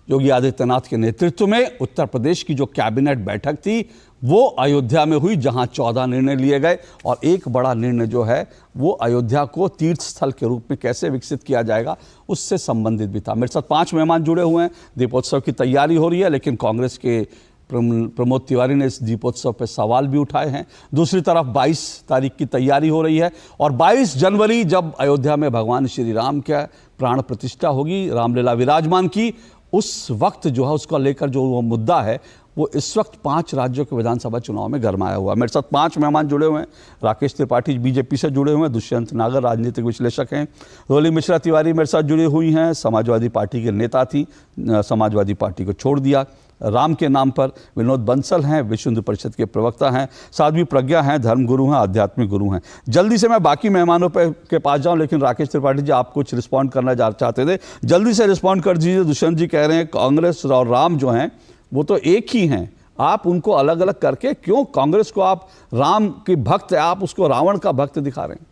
योगी आदित्यनाथ के नेतृत्व में उत्तर प्रदेश की जो कैबिनेट बैठक थी वो अयोध्या में हुई, जहां 14 निर्णय लिए गए। और एक बड़ा निर्णय जो है वो अयोध्या को तीर्थ स्थल के रूप में कैसे विकसित किया जाएगा उससे संबंधित भी था। मेरे साथ 5 मेहमान जुड़े हुए हैं। दीपोत्सव की तैयारी हो रही है, लेकिन कांग्रेस के प्रमोद तिवारी ने इस दीपोत्सव पर सवाल भी उठाए हैं। दूसरी तरफ 22 तारीख की तैयारी हो रही है और 22 जनवरी जब अयोध्या में भगवान श्री राम का प्राण प्रतिष्ठा होगी, रामलीला विराजमान की, उस वक्त जो है उसको लेकर जो वो मुद्दा है वो इस वक्त 5 राज्यों के विधानसभा चुनाव में गरमाया हुआ। मेरे साथ 5 मेहमान जुड़े हुए हैं। राकेश त्रिपाठी बीजेपी से जुड़े हुए हैं, दुष्यंत नागर राजनीतिक विश्लेषक हैं, रोली मिश्रा तिवारी मेरे साथ जुड़ी हुई हैं, समाजवादी पार्टी के नेता थी, समाजवादी पार्टी को छोड़ दिया, राम के नाम पर। विनोद बंसल हैं, विश्व हिंदू परिषद के प्रवक्ता हैं। साध्वी प्रज्ञा हैं, धर्मगुरु हैं, आध्यात्मिक गुरु हैं। जल्दी से मैं बाकी मेहमानों के पास जाऊं, लेकिन राकेश त्रिपाठी जी आप कुछ रिस्पॉन्ड करना चाहते थे, जल्दी से रिस्पॉन्ड कर दीजिए। दुष्यंत जी कह रहे हैं कांग्रेस और राम जो हैं वो तो एक ही हैं, आप उनको अलग अलग करके क्यों कांग्रेस को आप राम की भक्त है, आप उसको रावण का भक्त दिखा रहे हैं?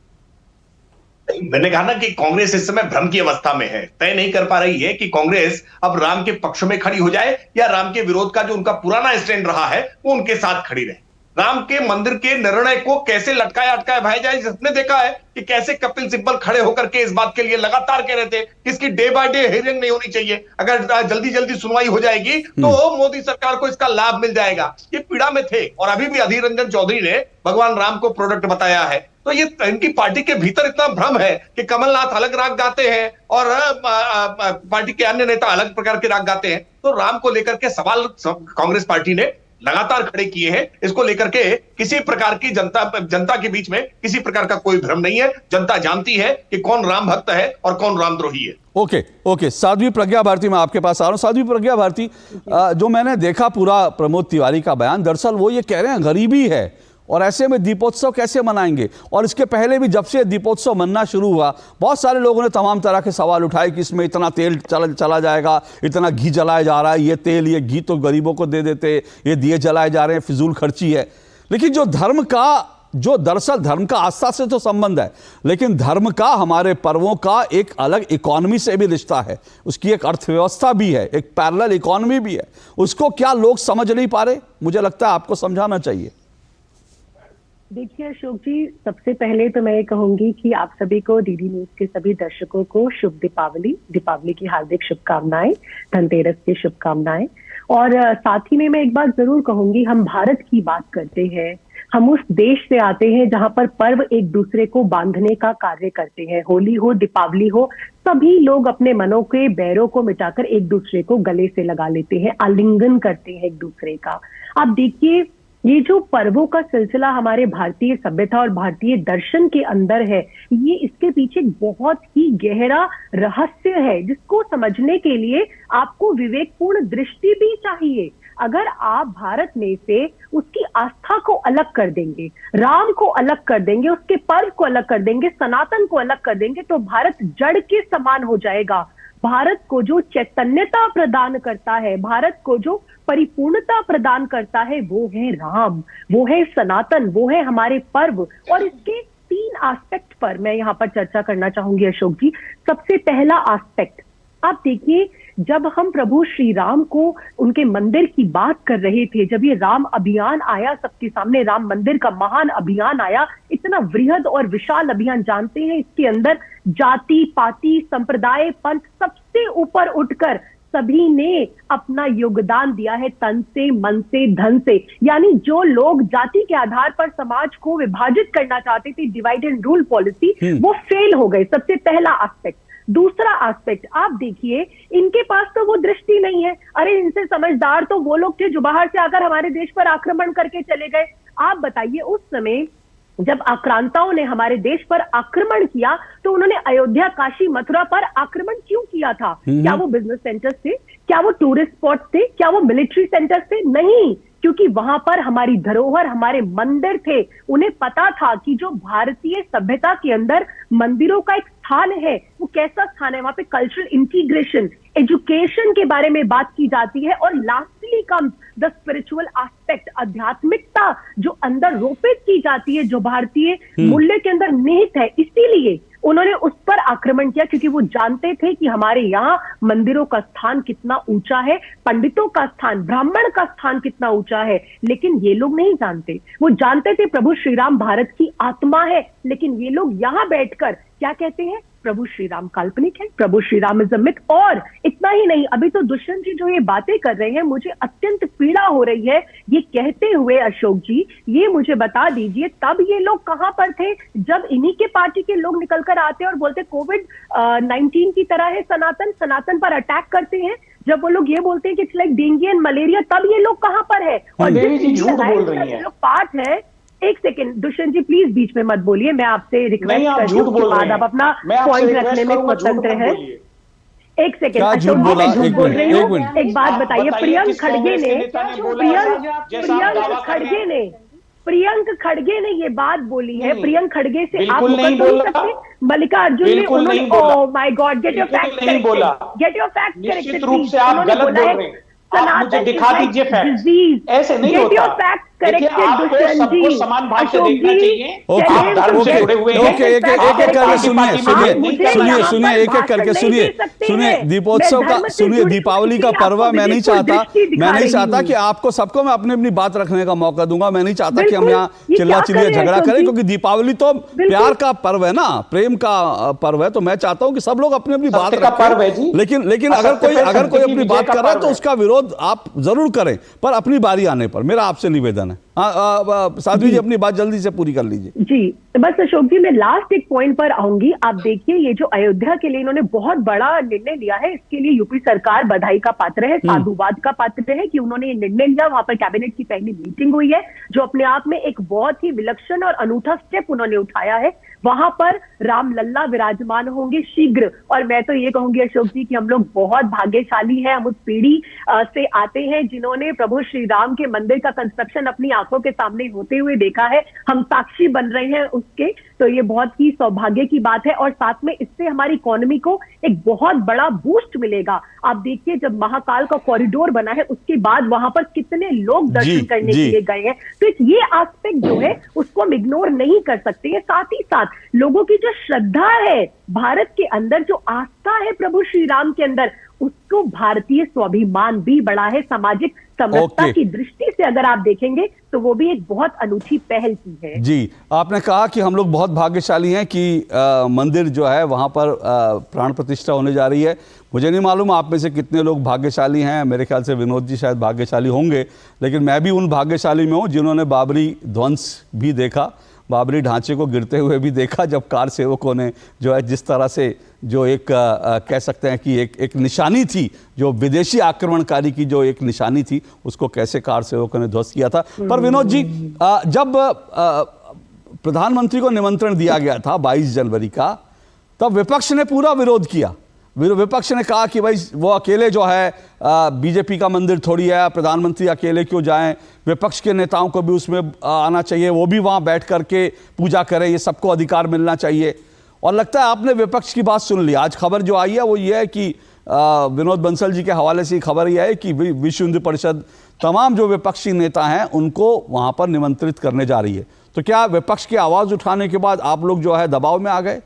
मैंने कहा ना कि कांग्रेस इस समय भ्रम की अवस्था में है, तय नहीं कर पा रही है कि कांग्रेस अब राम के पक्ष में खड़ी हो जाए या राम के विरोध का जो उनका पुराना स्टैंड रहा है वो उनके साथ खड़ी रहे। राम के मंदिर के निर्णय को कैसे लटकाया अटकाया भाई जाए, जिसने देखा है कि कैसे कपिल सिब्बल खड़े होकर के इस बात के लिए लगातार कह रहे थे कि इसकी डे बाय डे हियरिंग नहीं होनी चाहिए, अगर जल्दी जल्दी सुनवाई हो जाएगी तो मोदी सरकार को इसका लाभ मिल जाएगा। ये पीड़ा में थे और अभी भी अधीर रंजन चौधरी ने भगवान राम को प्रोडक्ट बताया है। तो ये इनकी पार्टी के भीतर इतना भ्रम है कि कमलनाथ अलग राग गाते हैं और पार्टी के अन्य नेता अलग प्रकार के राग गाते हैं। तो राम को लेकर के सवाल कांग्रेस पार्टी ने लगातार खड़े किए हैं। इसको लेकर के किसी प्रकार की जनता के बीच में किसी प्रकार का कोई भ्रम नहीं है। जनता जानती है कि कौन राम भक्त है और कौन रामद्रोही है। ओके साध्वी प्रज्ञा भारती, मैं आपके पास आ रहा हूं। साध्वी प्रज्ञा भारती, जो मैंने देखा पूरा प्रमोद तिवारी का बयान, दरअसल वो ये कह रहे हैं गरीबी है और ऐसे में दीपोत्सव कैसे मनाएंगे। और इसके पहले भी जब से दीपोत्सव मनना शुरू हुआ, बहुत सारे लोगों ने तमाम तरह के सवाल उठाए कि इसमें इतना तेल चला जाएगा, इतना घी जलाया जा रहा है, ये तेल ये घी तो गरीबों को दे देते, ये दिए जलाए जा रहे हैं, फिजूल खर्ची है। लेकिन जो दरअसल धर्म का आस्था से तो संबंध है, लेकिन धर्म का हमारे पर्वों का एक अलग इकोनॉमी से भी रिश्ता है, उसकी एक अर्थव्यवस्था भी है, एक पैरेलल इकोनॉमी भी है। उसको क्या लोग समझ नहीं पा रहे? मुझे लगता है आपको समझाना चाहिए। देखिए अशोक जी, सबसे पहले तो मैं ये कहूंगी कि आप सभी को, डीडी न्यूज के सभी दर्शकों को शुभ दीपावली की हार्दिक शुभकामनाएं, धनतेरस की शुभकामनाएं। और साथ ही में मैं एक बात जरूर कहूंगी, हम भारत की बात करते हैं, हम उस देश से आते हैं जहां पर पर्व एक दूसरे को बांधने का कार्य करते हैं। होली हो, दीपावली हो, सभी लोग अपने मनों के बैरों को मिटाकर एक दूसरे को गले से लगा लेते हैं, आलिंगन करते हैं एक दूसरे का। आप देखिए, ये जो पर्वों का सिलसिला हमारे भारतीय सभ्यता और भारतीय दर्शन के अंदर है, ये इसके पीछे बहुत ही गहरा रहस्य है, जिसको समझने के लिए आपको विवेकपूर्ण दृष्टि भी चाहिए। अगर आप भारत में से उसकी आस्था को अलग कर देंगे, राम को अलग कर देंगे, उसके पर्व को अलग कर देंगे, सनातन को अलग कर देंगे, तो भारत जड़ के समान हो जाएगा। भारत को जो चैतन्यता प्रदान करता है, भारत को जो परिपूर्णता प्रदान करता है, वो है राम, वो है सनातन, वो है हमारे पर्व। और इसके 3 एस्पेक्ट पर मैं यहाँ पर चर्चा करना चाहूंगी अशोक जी। सबसे पहला एस्पेक्ट, आप देखिए, जब हम प्रभु श्री राम को उनके मंदिर की बात कर रहे थे, जब ये राम अभियान आया सबके सामने, राम मंदिर का महान अभियान आया, इतना वृहद और विशाल अभियान, जानते हैं इसके अंदर जाति पाति संप्रदाय पंथ सबसे ऊपर उठकर सभी ने अपना योगदान दिया है, तन से मन से धन से। यानी जो लोग जाति के आधार पर समाज को विभाजित करना चाहते थे, डिवाइड एंड रूल पॉलिसी, वो फेल हो गए। सबसे पहला एस्पेक्ट। दूसरा एस्पेक्ट, आप देखिए, इनके पास तो वो दृष्टि नहीं है। अरे इनसे समझदार तो वो लोग थे जो बाहर से आकर हमारे देश पर आक्रमण करके चले गए। आप बताइए, उस समय जब आक्रांताओं ने हमारे देश पर आक्रमण किया तो उन्होंने अयोध्या, काशी, मथुरा पर आक्रमण क्यों किया था? क्या वो बिजनेस सेंटर्स थे? क्या वो टूरिस्ट स्पॉट्स थे? क्या वो मिलिट्री सेंटर्स थे? नहीं, क्योंकि वहां पर हमारी धरोहर, हमारे मंदिर थे। उन्हें पता था कि जो भारतीय सभ्यता के अंदर मंदिरों का एक स्थान है, वो कैसा स्थान है। वहां पे कल्चरल इंटीग्रेशन, एजुकेशन के बारे में बात की जाती है। और lastly comes the spiritual aspect, आध्यात्मिकता जो अंदर रोपित की जाती है, जो भारतीय मूल्य के अंदर निहित है। इसीलिए उन्होंने उस पर आक्रमण किया, क्योंकि वो जानते थे कि हमारे यहाँ मंदिरों का स्थान कितना ऊंचा है, पंडितों का स्थान, ब्राह्मण का स्थान कितना ऊंचा है। लेकिन ये लोग नहीं जानते। वो जानते थे प्रभु श्री राम भारत की आत्मा है, लेकिन ये लोग यहाँ बैठकर क्या कहते हैं? प्रभु श्री राम काल्पनिक है, प्रभु Shri Ram is a myth. और इतना ही नहीं, अभी तो दुष्यंत जी जो ये बातें कर रहे हैं, मुझे अत्यंत पीड़ा हो रही है ये कहते हुए। अशोक जी, ये मुझे बता दीजिए, तब ये लोग कहां पर थे जब इन्हीं के पार्टी के लोग निकलकर आते और बोलते कोविड-19 की तरह है सनातन पर अटैक करते हैं। जब वो लोग ये बोलते हैं कि it's like dengue and malaria, तब ये लोग कहां पर है? और झूठ बोल रही है। पार्ट है, एक सेकंड दुष्यंत जी प्लीज बीच में मत बोलिए, मैं आपसे रिक्वेस्ट करती हूँ, आप अपना पॉइंट रखने में स्वतंत्र है। एक सेकंड, क्या झूठ अशोक जी, बोला? मैं झूठ एक बोल मिनट, रही एक हूँ। मिनट। एक बात बताइए, प्रियंक खड़गे ने प्रियंक खड़गे ने ये बात बोली है। प्रियंक खड़गे से आप बिल्कुल नहीं मुकर नहीं बोला। सकते। मल्लिकार्जुन ने, बिल्कुल उन्होंने, नहीं बोला। Oh my God, get your बिल्कुल फैक्ट नहीं बोला। गेट योर फैक्ट निश्चित रूप से आप गलत बोल रहे हैं। आप मुझे दिखा दीजिए फैक्ट। ऐसे नहीं होता। देखिए, आपको सबको समान भाव से देखना चाहिए। आप धर्म से जुड़े हुए हैं। ओके, एक एक करके सुनिए, एक एक करके सुनिए। दीपोत्सव का सुनिए, दीपावली का पर्व मैं नहीं चाहता कि आपको सबको मैं अपनी अपनी बात रखने का मौका दूंगा। मैं नहीं चाहता कि हम यहाँ चिल्ला चिल्लिया झगड़ा करें, क्योंकि दीपावली तो प्यार का पर्व है ना, प्रेम का पर्व है। तो मैं चाहता हूँ कि सब लोग अपनी अपनी बात रखें, लेकिन अगर कोई अपनी बात कर रहा है तो उसका विरोध आप जरूर करें, पर अपनी बारी आने पर। मेरा आपसे निवेदन है। साध्वी जी, अपनी बात जल्दी से पूरी कर लीजिए। जी, बस अशोक जी, मैं लास्ट एक पॉइंट पर आऊंगी। आप देखिए, ये जो अयोध्या के लिए इन्होंने बहुत बड़ा निर्णय लिया है, इसके लिए यूपी सरकार बधाई का पात्र है, साधुवाद का पात्र है कि उन्होंने ये निर्णय लिया। वहां पर कैबिनेट की पहली मीटिंग हुई है, जो अपने आप में एक बहुत ही विलक्षण और अनूठा स्टेप उन्होंने उठाया है। वहां पर रामलल्ला विराजमान होंगे शीघ्र। और मैं तो ये कहूंगी अशोक जी कि हम लोग बहुत भाग्यशाली हैं। हम उस पीढ़ी से आते हैं जिन्होंने प्रभु श्री राम के मंदिर का कंस्ट्रक्शन अपनी आंखों के सामने होते हुए देखा है। हम साक्षी बन रहे हैं उसके। तो ये बहुत ही सौभाग्य की बात है, और साथ में इससे हमारी इकोनॉमी को एक बहुत बड़ा बूस्ट मिलेगा। आप देखिए, जब महाकाल का कॉरिडोर बना है, उसके बाद वहां पर कितने लोग दर्शन करने के लिए गए हैं। तो ये एस्पेक्ट जो है उसको हम इग्नोर नहीं कर सकते हैं। साथ ही साथ लोगों की जो श्रद्धा है भारत के अंदर, जो आस्था है प्रभु श्री राम के अंदर, उसको भारतीय स्वाभिमान भी बढ़ा है। सामाजिक समरसता की दृष्टि से अगर आप देखेंगे तो वो भी एक बहुत अनूठी पहल की है। जी, आपने कहा कि हम लोग बहुत भाग्यशाली हैं कि मंदिर जो है वहां पर प्राण प्रतिष्ठा होने जा रही है। मुझे नहीं मालूम आप में से कितने लोग भाग्यशाली हैं। मेरे ख्याल से विनोद जी शायद भाग्यशाली होंगे, लेकिन मैं भी उन भाग्यशाली में हूँ जिन्होंने बाबरी ध्वंस भी देखा, बाबरी ढांचे को गिरते हुए भी देखा, जब कार सेवकों ने जो है जिस तरह से जो एक कह सकते हैं कि एक निशानी थी, जो विदेशी आक्रमणकारी की जो एक निशानी थी, उसको कैसे कार सेवकों ने ध्वस्त किया था। पर विनोद जी, जब प्रधानमंत्री को निमंत्रण दिया गया था 22 जनवरी का, तब विपक्ष ने पूरा विरोध किया। विपक्ष ने कहा कि भाई वो अकेले जो है बीजेपी का मंदिर थोड़ी है, प्रधानमंत्री अकेले क्यों जाएं, विपक्ष के नेताओं को भी उसमें आना चाहिए, वो भी वहां बैठ करके पूजा करें, ये सबको अधिकार मिलना चाहिए। और लगता है आपने विपक्ष की बात सुन ली। आज खबर जो आई है वो ये है कि विनोद बंसल जी के हवाले से खबर यह है कि विश्व हिंदू परिषद तमाम जो विपक्षी नेता हैं उनको वहां पर निमंत्रित करने जा रही है। तो क्या विपक्ष की आवाज उठाने के बाद आप लोग जो है दबाव में आ गए?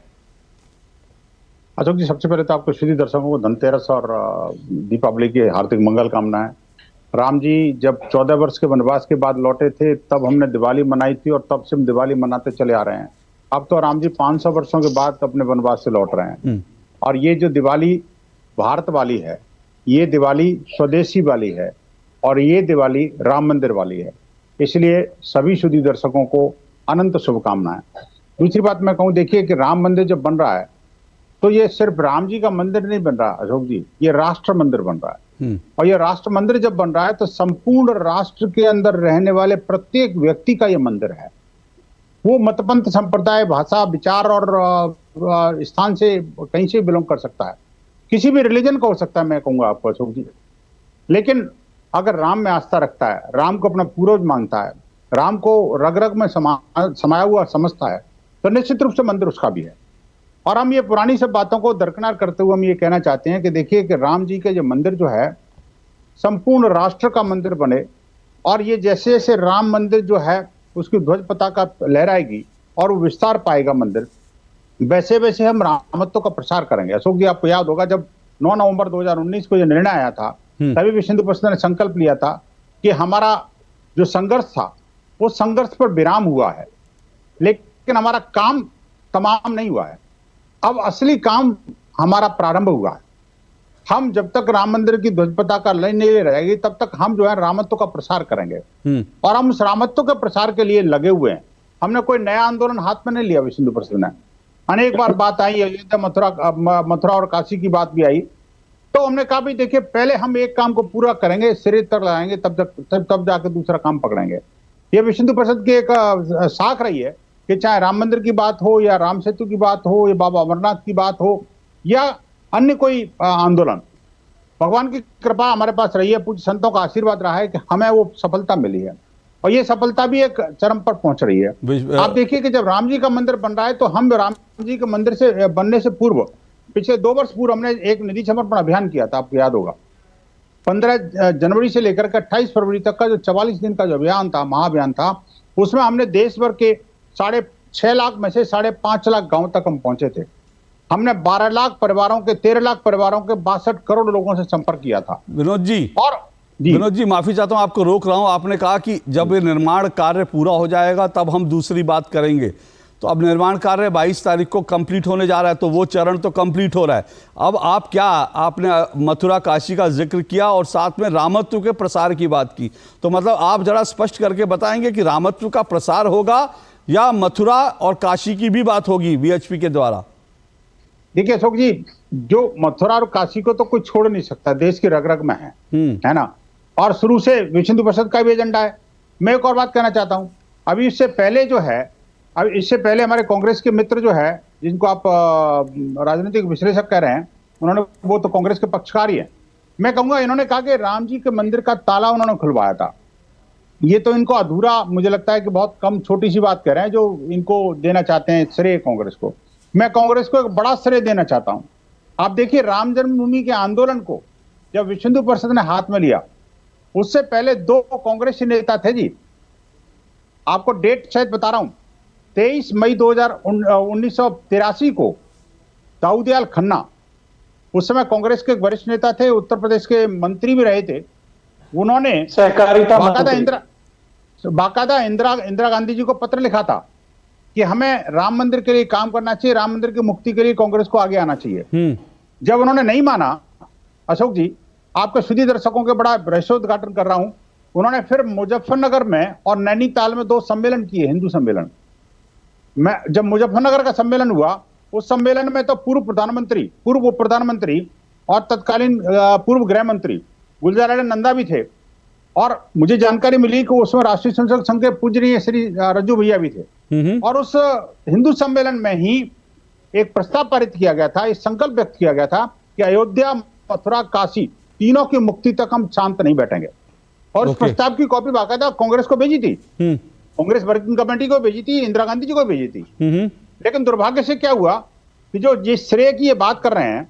अशोक जी, सबसे पहले तो आपको सभी दर्शकों को धनतेरस और दीपावली की हार्दिक मंगल कामनाएं। राम जी जब 14 वर्ष के वनवास के बाद लौटे थे, तब हमने दिवाली मनाई थी और तब से हम दिवाली मनाते चले आ रहे हैं। अब तो राम जी 500 वर्षों के बाद अपने वनवास से लौट रहे हैं। और ये जो दिवाली भारत वाली है, ये दिवाली स्वदेशी वाली है, और ये दिवाली राम मंदिर वाली है। इसलिए सभी सुधी दर्शकों को अनंत शुभकामनाएं। दूसरी बात मैं कहूँ, देखिए कि राम मंदिर जब बन रहा है तो ये सिर्फ राम जी का मंदिर नहीं बन रहा अशोक जी, ये राष्ट्र मंदिर बन रहा है। और ये राष्ट्र मंदिर जब बन रहा है तो संपूर्ण राष्ट्र के अंदर रहने वाले प्रत्येक व्यक्ति का ये मंदिर है। वो मतपंथ संप्रदाय, भाषा, विचार और स्थान से कहीं से बिलोंग कर सकता है, किसी भी रिलीजन का हो सकता है, मैं कहूंगा आपको अशोक जी। लेकिन अगर राम में आस्था रखता है, राम को अपना पूर्वज मानता है, राम को रग रग में समाया हुआ समझता है, तो निश्चित रूप से मंदिर उसका भी है। और हम ये पुरानी सब बातों को दरकिनार करते हुए हम ये कहना चाहते हैं कि देखिए कि राम जी के जो मंदिर जो है संपूर्ण राष्ट्र का मंदिर बने, और ये जैसे जैसे राम मंदिर जो है उसकी ध्वज पताका लहराएगी और वो विस्तार पाएगा मंदिर, वैसे वैसे हम रामत्व का प्रसार करेंगे। अशोक जी, आपको याद होगा जब 9 नवंबर 2019 को जो निर्णय आया था, तभी विश्व हिंदू परिषद ने संकल्प लिया था कि हमारा जो संघर्ष था वो संघर्ष पर विराम हुआ है, लेकिन हमारा काम तमाम नहीं हुआ है। अब असली काम हमारा प्रारंभ हुआ है। हम जब तक राम मंदिर की ध्वज पताका नहीं रहेगी तब तक हम जो है रामत्व का प्रसार करेंगे, और हम उस रामत्व के प्रसार के लिए लगे हुए हैं। हमने कोई नया आंदोलन हाथ में नहीं लिया। विश्व हिंदू परिषद ने अनेक बार बात आई, अयोध्या, मथुरा और काशी की बात भी आई, तो हमने कहा भी देखिए पहले हम एक काम को पूरा करेंगे, सिरे तक लाएंगे, तब जाके दूसरा काम पकड़ेंगे। ये विश्व हिंदू परिषद की एक साख रही है कि चाहे राम मंदिर की बात हो, या राम सेतु की बात हो, या बाबा अमरनाथ की बात हो, या अन्य कोई आंदोलन। भगवान की कृपा हमारे पास रही है, पूज्य संतों का आशीर्वाद रहा है कि हमें वो सफलता मिली है और ये सफलता भी एक चरम पर पहुंच रही है। आप देखिए कि जब राम जी का मंदिर बन रहा है तो हम राम जी के मंदिर से बनने से पूर्व पिछले 2 वर्ष पूर्व हमने एक निधि समर्पण अभियान किया था, आपको याद होगा। 15 जनवरी से लेकर के 28 फरवरी तक का जो 44 दिन का जो अभियान था, महाअभियान था, उसमें हमने देश भर के 6.5 लाख में से 5.5 लाख गांव तक हम पहुंचे थे। हमने 12 लाख परिवारों के 13 लाख परिवारों के 62 करोड़ लोगों से संपर्क किया था। विनोद जी, और विनोद जी माफी चाहता हूं, आपको रोक रहा हूं। आपने कहा कि जब ये निर्माण कार्य पूरा हो जाएगा तब हम दूसरी बात करेंगे। तो अब निर्माण कार्य 22 तारीख को कंप्लीट होने जा रहा है, तो वो चरण तो कंप्लीट हो रहा है। अब आप क्या, आपने मथुरा काशी का जिक्र किया और साथ में रामत्व के प्रसार की बात की, तो मतलब आप जरा स्पष्ट करके बताएंगे कि रामत्व का प्रसार होगा या मथुरा और काशी की भी बात होगी बीएचपी के द्वारा? देखिए अशोक जी, जो मथुरा और काशी को तो कोई छोड़ नहीं सकता, देश की रग रग में है ना, और शुरू से विश्व हिंदू परिषद का भी एजेंडा है। मैं एक और बात कहना चाहता हूं, अभी इससे पहले जो है, अब इससे पहले हमारे कांग्रेस के मित्र जो है, जिनको आप राजनीतिक विश्लेषक कह रहे हैं, उन्होंने, वो तो कांग्रेस के पक्षकार ही है। मैं कहूंगा इन्होंने कहा कि राम जी के मंदिर का ताला उन्होंने खुलवाया था। ये तो इनको अधूरा, मुझे लगता है कि बहुत कम, छोटी सी बात कह रहे हैं जो इनको देना चाहते हैं श्रेय कांग्रेस को। मैं कांग्रेस को एक बड़ा श्रेय देना चाहता हूं। आप देखिए, राम जन्मभूमि के आंदोलन को जब विश्व हिंदू परिषद ने हाथ में लिया, उससे पहले 2 कांग्रेसी नेता थे जी, आपको डेट शायद बता रहा हूं, 23 मई 1983 को दाऊदयाल खन्ना, उस समय कांग्रेस के वरिष्ठ नेता थे, उत्तर प्रदेश के मंत्री भी रहे थे, उन्होंने सहकारिता बाकायदा इंदिरा गांधी जी को पत्र लिखा था कि हमें राम मंदिर के लिए काम करना चाहिए, राम मंदिर की मुक्ति के लिए कांग्रेस को आगे आना चाहिए। जब उन्होंने नहीं माना, अशोक जी, आपके सुधी दर्शकों के बड़ा रहस्योद्घाटन कर रहा हूं, उन्होंने फिर मुजफ्फरनगर में और नैनीताल में 2 सम्मेलन किए, हिंदू सम्मेलन। जब मुजफ्फरनगर का सम्मेलन हुआ, उस सम्मेलन में तो पूर्व प्रधानमंत्री और तत्कालीन पूर्व गृह मंत्री गुलजार नंदा भी थे, और मुझे जानकारी मिली कि उसमें राष्ट्रीय स्वयंसेवक संघ के पूजनीय श्री रज्जू भैया भी थे। और उस हिंदू सम्मेलन में ही एक प्रस्ताव पारित किया गया था, एक संकल्प व्यक्त किया गया था कि अयोध्या, मथुरा, काशी तीनों की मुक्ति तक हम शांत नहीं बैठेंगे। और उस प्रस्ताव की कॉपी बाकायदा कांग्रेस को भेजी थी, कांग्रेस वर्किंग कमेटी को भेजी थी, इंदिरा गांधी जी को भेजी थी। लेकिन दुर्भाग्य से क्या हुआ कि जो जिस श्रेय की ये बात कर रहे हैं,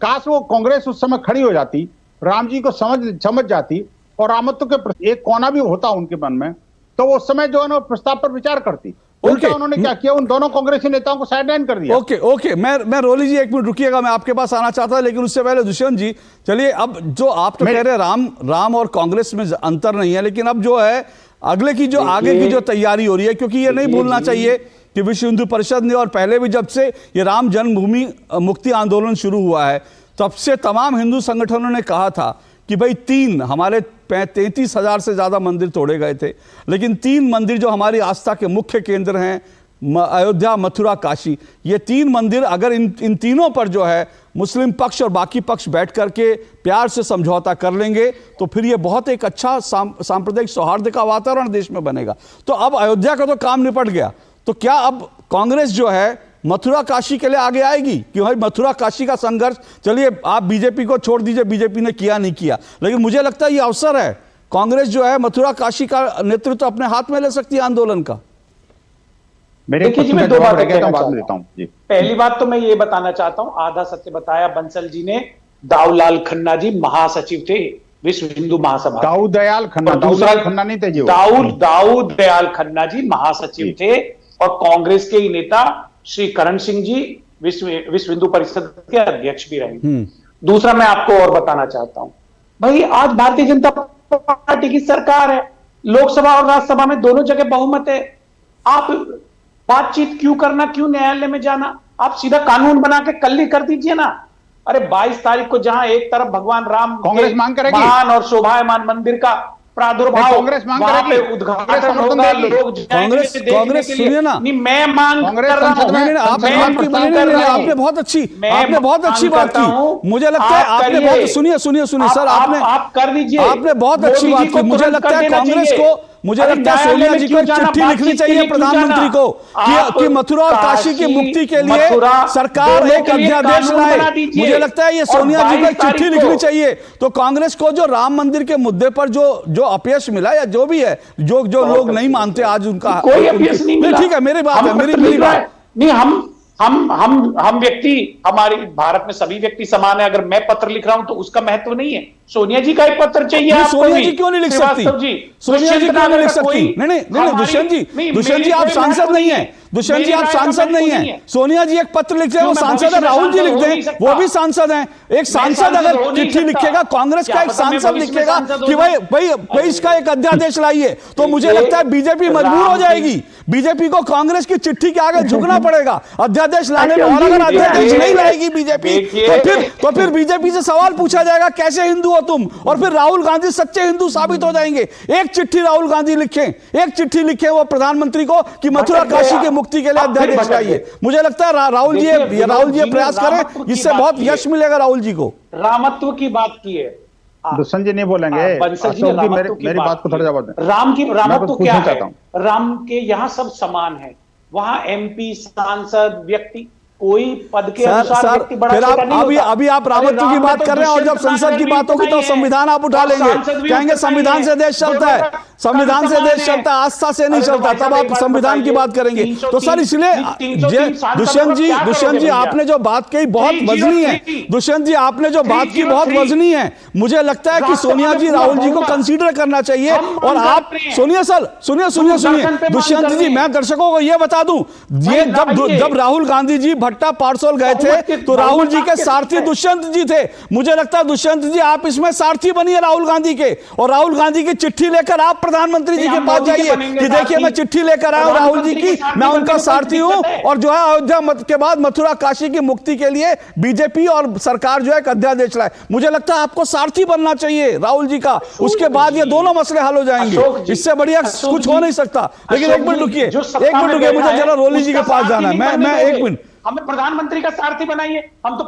काश वो कांग्रेस उस समय खड़ी हो जाती, राम जी को समझ जाती और रामत्व के एक कोना भी होता उनके मन में, तो वो उस समय जो है ना प्रस्ताव पर विचार करती। उन्होंने क्या किया, उन दोनों कांग्रेसी नेताओं को साइडलाइन कर दिया। ओके, मैं रोली जी 1 मिनट रुकिएगा, मैं आपके पास आना चाहता था, लेकिन उससे पहले दुष्यंत जी, चलिए, अब जो आप तो कह रहे हैं राम और कांग्रेस में अंतर नहीं है, लेकिन अब जो है अगले की जो आगे की जो तैयारी हो रही है, क्योंकि ये नहीं भूलना चाहिए कि विश्व हिंदू परिषद ने, और पहले भी जब से ये राम जन्मभूमि मुक्ति आंदोलन शुरू हुआ है, तब से तमाम हिंदू संगठनों ने कहा था कि भाई 3 हमारे 33,000 से ज़्यादा मंदिर तोड़े गए थे, लेकिन 3 मंदिर जो हमारी आस्था के मुख्य केंद्र हैं, अयोध्या, मथुरा, काशी, ये 3 मंदिर अगर इन तीनों पर जो है मुस्लिम पक्ष और बाकी पक्ष बैठ करके प्यार से समझौता कर लेंगे, तो फिर ये बहुत एक अच्छा सांप्रदायिक सौहार्द का वातावरण देश में बनेगा। तो अब अयोध्या का तो काम निपट गया, तो क्या अब कांग्रेस जो है मथुरा काशी के लिए आगे आएगी कि भाई मथुरा काशी का संघर्ष, चलिए आप बीजेपी को छोड़ दीजिए, बीजेपी ने किया नहीं किया, लेकिन मुझे लगता है ये अवसर है, कांग्रेस जो है मथुरा काशी का नेतृत्व अपने हाथ में ले सकती है आंदोलन का। देखिए जी, मैं 2 बातें कहना चाहता हूं। पहली बात तो मैं ये बताना चाहता हूं, आधा सत्य बताया बंसल जी ने। दाऊलाल खन्ना जी महासचिव थे विश्व हिंदू महासभा। दाऊदयाल खन्ना, दाऊदयाल खन्ना नहीं थे जी, दाऊदयाल खन्ना जी महासचिव थे, और कांग्रेस के ही नेता श्री करण सिंह जी विश्व हिंदू परिषद के अध्यक्ष भी रहे। दूसरा मैं आपको और बताना चाहता हूं, भाई आज भारतीय जनता पार्टी की सरकार है, लोकसभा और राज्यसभा में दोनों जगह बहुमत है। आप बातचीत क्यों करना, क्यों न्यायालय में जाना, आप सीधा कानून बना के कल ही कर दीजिए ना। अरे 22 तारीख को जहां एक तरफ भगवान राम कांग्रेस मांग करेगी महान और शोभायमान मंदिर का प्रादुर्भाव, कांग्रेस मांग करेगी, उद्घाटन होगा, लोग कांग्रेस सुनिए ना, नहीं मैं मांग कर रहा हूं, आपने बहुत अच्छी बात की, मुझे लगता है आपने बहुत, सुनिए सर, आप कर दीजिए, आपने बहुत अच्छी बात की, मुझे लगता है मुझे लगता है सोनिया जी को एक चिट्ठी लिखनी चाहिए प्रधानमंत्री को कि मथुरा और काशी की मुक्ति के लिए सरकार एक अध्यादेश लाए। मुझे लगता है ये सोनिया जी को एक चिट्ठी लिखनी चाहिए। तो कांग्रेस को जो राम मंदिर के मुद्दे पर जो अपयश मिला या जो भी है, जो लोग नहीं मानते आज उनका कोई अपयश नहीं मिला। ठीक है, मेरी बात है, मेरी बात नहीं, हम व्यक्ति, हमारी भारत में सभी व्यक्ति समान है। अगर मैं पत्र लिख रहा हूं तो उसका महत्व नहीं है। सोनिया जी का एक पत्र चाहिए। सोनिया जी क्यों नहीं लिख सकती? सोनिया जी क्यों नहीं लिख सकती? नहीं दुष्यंत जी आप सांसद नहीं है। दुष्यंत जी आप सांसद नहीं है। सोनिया जी एक पत्र लिखते हैं, वो सांसद है। राहुल जी लिखते हैं, वो भी सांसद हैं। एक सांसद अगर चिट्ठी लिखेगा, कांग्रेस का एक सांसद लिखेगा कि भाई इसका एक अध्यादेश लाइए, तो मुझे लगता है बीजेपी मजबूर हो जाएगी। बीजेपी को कांग्रेस की चिट्ठी के आगे झुकना पड़ेगा अध्यादेश लाने में। और अगर अध्यादेश नहीं लाएगी बीजेपी तो फिर बीजेपी से सवाल पूछा जाएगा कैसे हिंदू हो तुम, और फिर राहुल गांधी सच्चे हिंदू साबित हो जाएंगे। एक चिट्ठी राहुल गांधी लिखें वो प्रधानमंत्री को कि मथुरा काशी की मुक्ति के लिए अध्यादेश लाइए। मुझे लगता है राहुल जी प्रयास करें, इससे बहुत यश मिलेगा राहुल जी को। रामत्व की बात की है, दुष्यंत जी नहीं बोलेंगे। अशोक जी मेरी बात को थोड़ा जवाब दें। रामत्व क्या है? राम के यहाँ सब समान है। वहां MP, सांसद, व्यक्ति, कोई पद के अनुसार व्यक्ति बड़ा छोटा नहीं होता। अभी आप रामत्व की बात कर रहे हैं, और जब संसद की बात होगी तो संविधान आप उठा लेंगे, कहेंगे संविधान से देश चलता है, संविधान से देश चलता है, आस्था से नहीं चलता। तब आप संविधान की बात करेंगे। तो सर इसलिए दुष्यंत जी आपने जो बात कही बहुत वजनी है। दुष्यंत जी आपने जो बात की बहुत वजनी है। मुझे लगता है कि सोनिया जी राहुल जी को कंसीडर करना चाहिए। और आप सुनिए दुष्यंत जी, मैं दर्शकों को यह बता दूं, ये जब राहुल गांधी जी भट्टा पारसोल गए थे तो राहुल जी के सारथी दुष्यंत जी थे। मुझे लगता है दुष्यंत जी आप इसमें सारथी बनिए राहुल गांधी के, और राहुल गांधी की चिट्ठी लेकर आप प्रधानमंत्री जी के पास जाइए कि देखिए मैं चिट्ठी लेकर आया हूं राहुल जी की, मैं उनका सारथी हूं, और जो है अयोध्या के बाद मथुरा काशी की मुक्ति के लिए बीजेपी और सरकार जो है एक अध्यादेश लाए। मुझे लगता है आपको सारथी बनना चाहिए राहुल जी का। उसके बाद ये दोनों मसले हल हो जाएंगे, इससे बढ़िया कुछ हो नहीं सकता। लेकिन एक मिनट रुकिए, मुझे जरा रोली जी के पास जाना है। मैं एक मिनट, हमें प्रधानमंत्री का सारथी बनाइए। हम तो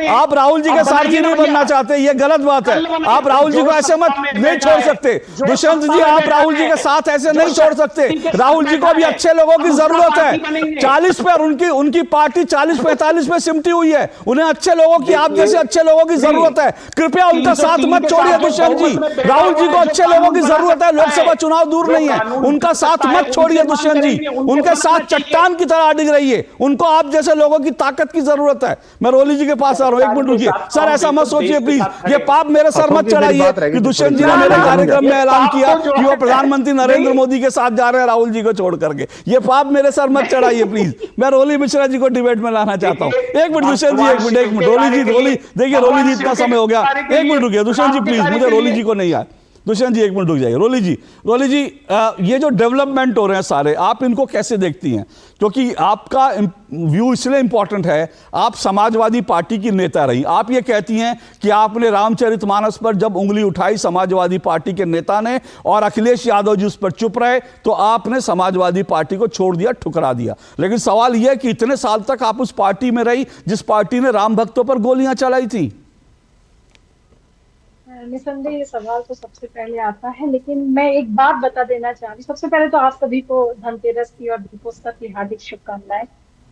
आप राहुल जी के सारथी नहीं बनना चाहते, ये गलत बात है। आप राहुल जी को ऐसे मत नहीं छोड़ सकते। दुष्यंत जी आप राहुल जी के साथ ऐसे नहीं छोड़ सकते। राहुल जी को भी अच्छे लोगों की जरूरत है। 40 पे उनकी पार्टी 40-45 पे सिमटी हुई है। उन्हें अच्छे लोगों की, आप जैसे अच्छे लोगों की जरूरत है। कृपया उनका साथ मत छोड़िए दुष्यंत जी। राहुल जी को अच्छे लोगों की जरूरत है। लोकसभा चुनाव दूर नहीं है, उनका साथ मत छोड़िए दुष्यंत जी। उनके साथ चट्टान की तरह अडिग रही है। उनको आप जैसे लोगों की ताकत की जरूरत है। मैं रोली जी के पास आ रहा हूं, एक मिनट रुकिए सर, ऐसा मत सोचिए प्लीज। ये पाप मेरे सर मत चढ़ाइए कि दुष्यंत जी ने मेरे कार्यक्रम में ऐलान किया कि वो प्रधानमंत्री नरेंद्र मोदी के साथ जा रहे हैं राहुल जी को छोड़ करके। ये पाप मेरे सर मत चढ़ाइए प्लीज। मैं रोली मिश्रा जी को डिबेट में लाना चाहता हूं। एक मिनट दुष्यंत जी, एक मिनट रोली देखिए रोली जी इतना समय हो गया, एक मिनट रुकिए दुष्यंत जी प्लीज, मुझे रोली जी को नहीं आया। दुष्यंत जी एक मिनट रुक जाइए। रोली जी ये जो डेवलपमेंट हो रहे हैं सारे, आप इनको कैसे देखती हैं? क्योंकि आपका व्यू इसलिए इंपॉर्टेंट है, आप समाजवादी पार्टी की नेता रही। आप ये कहती हैं कि आपने रामचरितमानस पर जब उंगली उठाई समाजवादी पार्टी के नेता ने और अखिलेश यादव जी उस पर चुप रहे, तो आपने समाजवादी पार्टी को छोड़ दिया, ठुकरा दिया। लेकिन सवाल यह कि इतने साल तक आप उस पार्टी में रही जिस पार्टी ने राम भक्तों पर गोलियां चलाई थी। निसंदेह ये सवाल तो सबसे पहले आता है, लेकिन मैं एक बात बता देना चाह रही। सबसे पहले तो आप सभी को धनतेरस की और दीपोत्सव की हार्दिक शुभकामनाएं।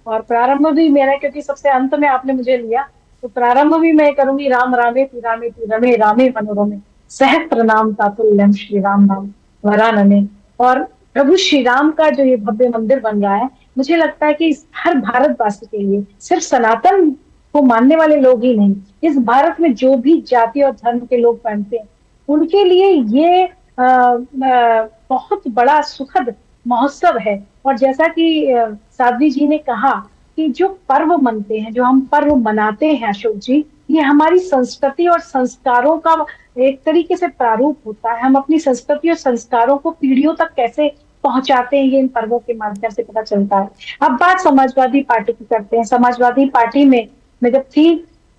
और प्रारंभ भी मेरा, क्योंकि सबसे अंत में आपने मुझे लिया, तो प्रारंभ भी मैं करूंगी राम रामे ती रमे रामे मनोरमे सहस्त्र नाम तातुल्यम श्री राम नाम वरानने। और प्रभु श्री राम का जो ये भव्य मंदिर बन रहा है, मुझे लगता है कि हर भारतवासी के लिए, सिर्फ सनातन को मानने वाले लोग ही नहीं, इस भारत में जो भी जाति और धर्म के लोग बनते हैं, उनके लिए ये बहुत बड़ा सुखद महोत्सव है। और जैसा कि साध्वी जी ने कहा कि जो पर्व मनते हैं, जो हम पर्व मनाते हैं अशोक जी, ये हमारी संस्कृति और संस्कारों का एक तरीके से प्रारूप होता है। हम अपनी संस्कृति और संस्कारों को पीढ़ियों तक कैसे पहुंचाते हैं, ये इन पर्वों के माध्यम से पता चलता है। अब बात समाजवादी पार्टी की करते हैं। समाजवादी पार्टी में मैं जब थी,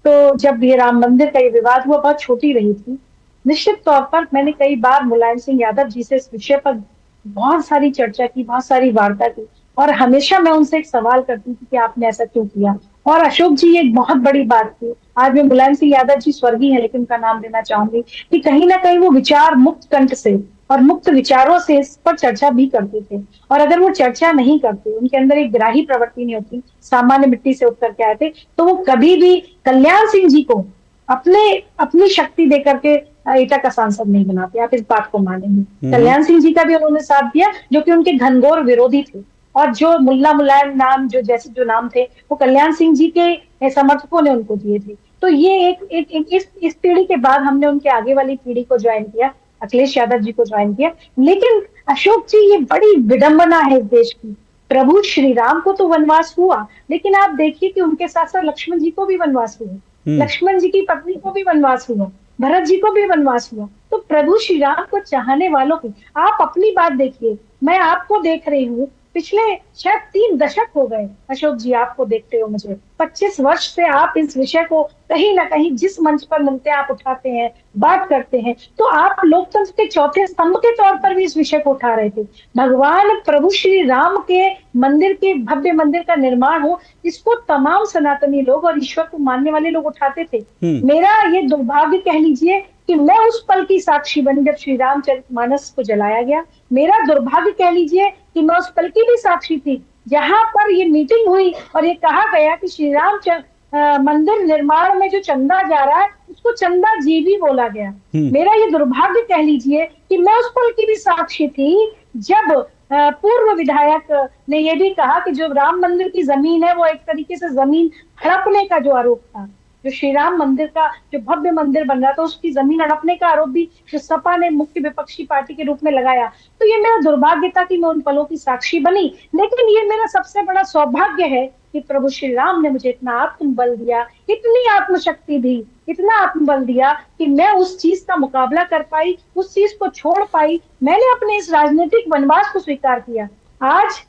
तो जब ये राम मंदिर का ये विवाद हुआ, बहुत छोटी रही थी। निश्चित तौर पर मैंने कई बार मुलायम सिंह यादव जी से इस विषय पर बहुत सारी चर्चा की, बहुत सारी वार्ता की, और हमेशा मैं उनसे एक सवाल करती थी कि आपने ऐसा क्यों किया। और अशोक जी एक बहुत बड़ी बात थी, आज मैं मुलायम सिंह यादव जी स्वर्गीय है लेकिन उनका नाम देना चाहूंगी कि कहीं ना कहीं वो विचार मुक्त कंठ से और मुक्त विचारों से इस पर चर्चा भी करते थे। और अगर वो चर्चा नहीं करते, उनके अंदर एक ग्राही प्रवृत्ति नहीं होती, सामान्य मिट्टी से उतर के आए थे, तो वो कभी भी कल्याण सिंह जी को अपनी शक्ति देकर के एटा का सांसद नहीं बनाते। आप इस बात को मानेंगे। कल्याण सिंह जी का भी उन्होंने साथ दिया जो कि उनके घनघोर विरोधी थे, और जो मुल्ला मुलायम नाम जो नाम थे वो कल्याण सिंह जी के समर्थकों ने उनको दिए थे। तो ये इस पीढ़ी के बाद हमने उनके आगे वाली पीढ़ी को ज्वाइन किया, अखिलेश यादव जी को ज्वाइन किया। लेकिन अशोक जी, ये बड़ी विडंबना है इस देश की। प्रभु श्री राम को तो वनवास हुआ, लेकिन आप देखिए कि उनके साथ साथ लक्ष्मण जी को भी वनवास हुआ, लक्ष्मण जी की पत्नी को भी वनवास हुआ, भरत जी को भी वनवास हुआ। तो प्रभु श्री राम को चाहने वालों की आप अपनी बात देखिए, मैं आपको देख रही हूँ, पिछले शायद 3 दशक हो गए अशोक जी आपको देखते हो मुझे, 25 वर्ष से आप इस विषय को कहीं ना कहीं जिस मंच पर मिलते हैं आप उठाते हैं, बात करते हैं। तो आप लोकतंत्र के चौथे स्तंभ के तौर पर भी इस विषय को उठा रहे थे। भगवान प्रभु श्री राम के मंदिर के भव्य मंदिर का निर्माण हो, इसको तमाम सनातनी लोग और ईश्वर को मानने वाले लोग उठाते थे। मेरा ये दुर्भाग्य कह लीजिए कि मैं उस पल की साक्षी बनी जब श्री रामचरितमानस को जलाया गया। मेरा दुर्भाग्य कह लीजिए कि मैं उस पल की भी साक्षी थी जहां पर ये मीटिंग हुई और ये कहा गया कि श्री राम मंदिर निर्माण में जो चंदा जा रहा है उसको चंदा जीवी बोला गया। मेरा ये दुर्भाग्य कह लीजिए कि मैं उस पल की भी साक्षी थी जब पूर्व विधायक ने यह भी कहा कि जो राम मंदिर की जमीन है वो एक तरीके से जमीन हड़पने का जो आरोप था, जो श्री राम मंदिर का जो भव्य मंदिर बन रहा था उसकी जमीन हड़पने का आरोप भी जो सपा ने मुख्य विपक्षी पार्टी के रूप में लगाया। तो ये मेरा दुर्भाग्य था कि मैं उन पलों की साक्षी बनी, लेकिन ये मेरा सबसे बड़ा सौभाग्य है कि प्रभु श्री राम ने मुझे इतना आत्मबल दिया, इतनी आत्मशक्ति दी, इतना आत्मबल दिया कि मैं उस चीज का मुकाबला कर पाई, उस चीज को छोड़ पाई। मैंने अपने इस राजनीतिक वनवास को स्वीकार किया। आज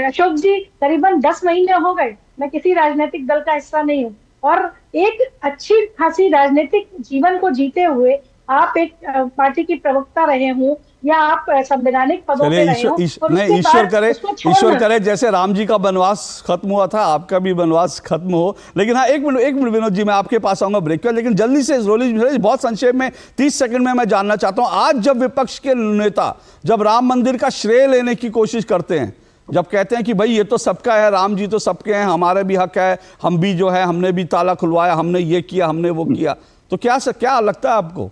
अशोक जी करीबन 10 महीने हो गए मैं किसी राजनीतिक दल का हिस्सा नहीं हूँ, और एक अच्छी खासी राजनीतिक जीवन को जीते हुए आप एक पार्टी की प्रवक्ता रहे हो या आप संवैधानिक पदों पे रहे हो, ईश्वर करे जैसे राम जी का वनवास खत्म हुआ था आपका भी वनवास खत्म हो। लेकिन हाँ, एक मिनट विनोद जी, मैं आपके पास आऊंगा ब्रेक पर, लेकिन जल्दी से रोली बहुत संक्षेप में 30 सेकंड में मैं जानना चाहता हूं, आज जब विपक्ष के नेता जब राम मंदिर का श्रेय लेने की कोशिश करते हैं, जब कहते हैं कि भाई ये तो सबका है, राम जी तो सबके हैं, हमारे भी हक है, हम भी जो है हमने भी ताला खुलवाया, हमने ये किया, हमने वो किया, तो क्या लगता है आपको?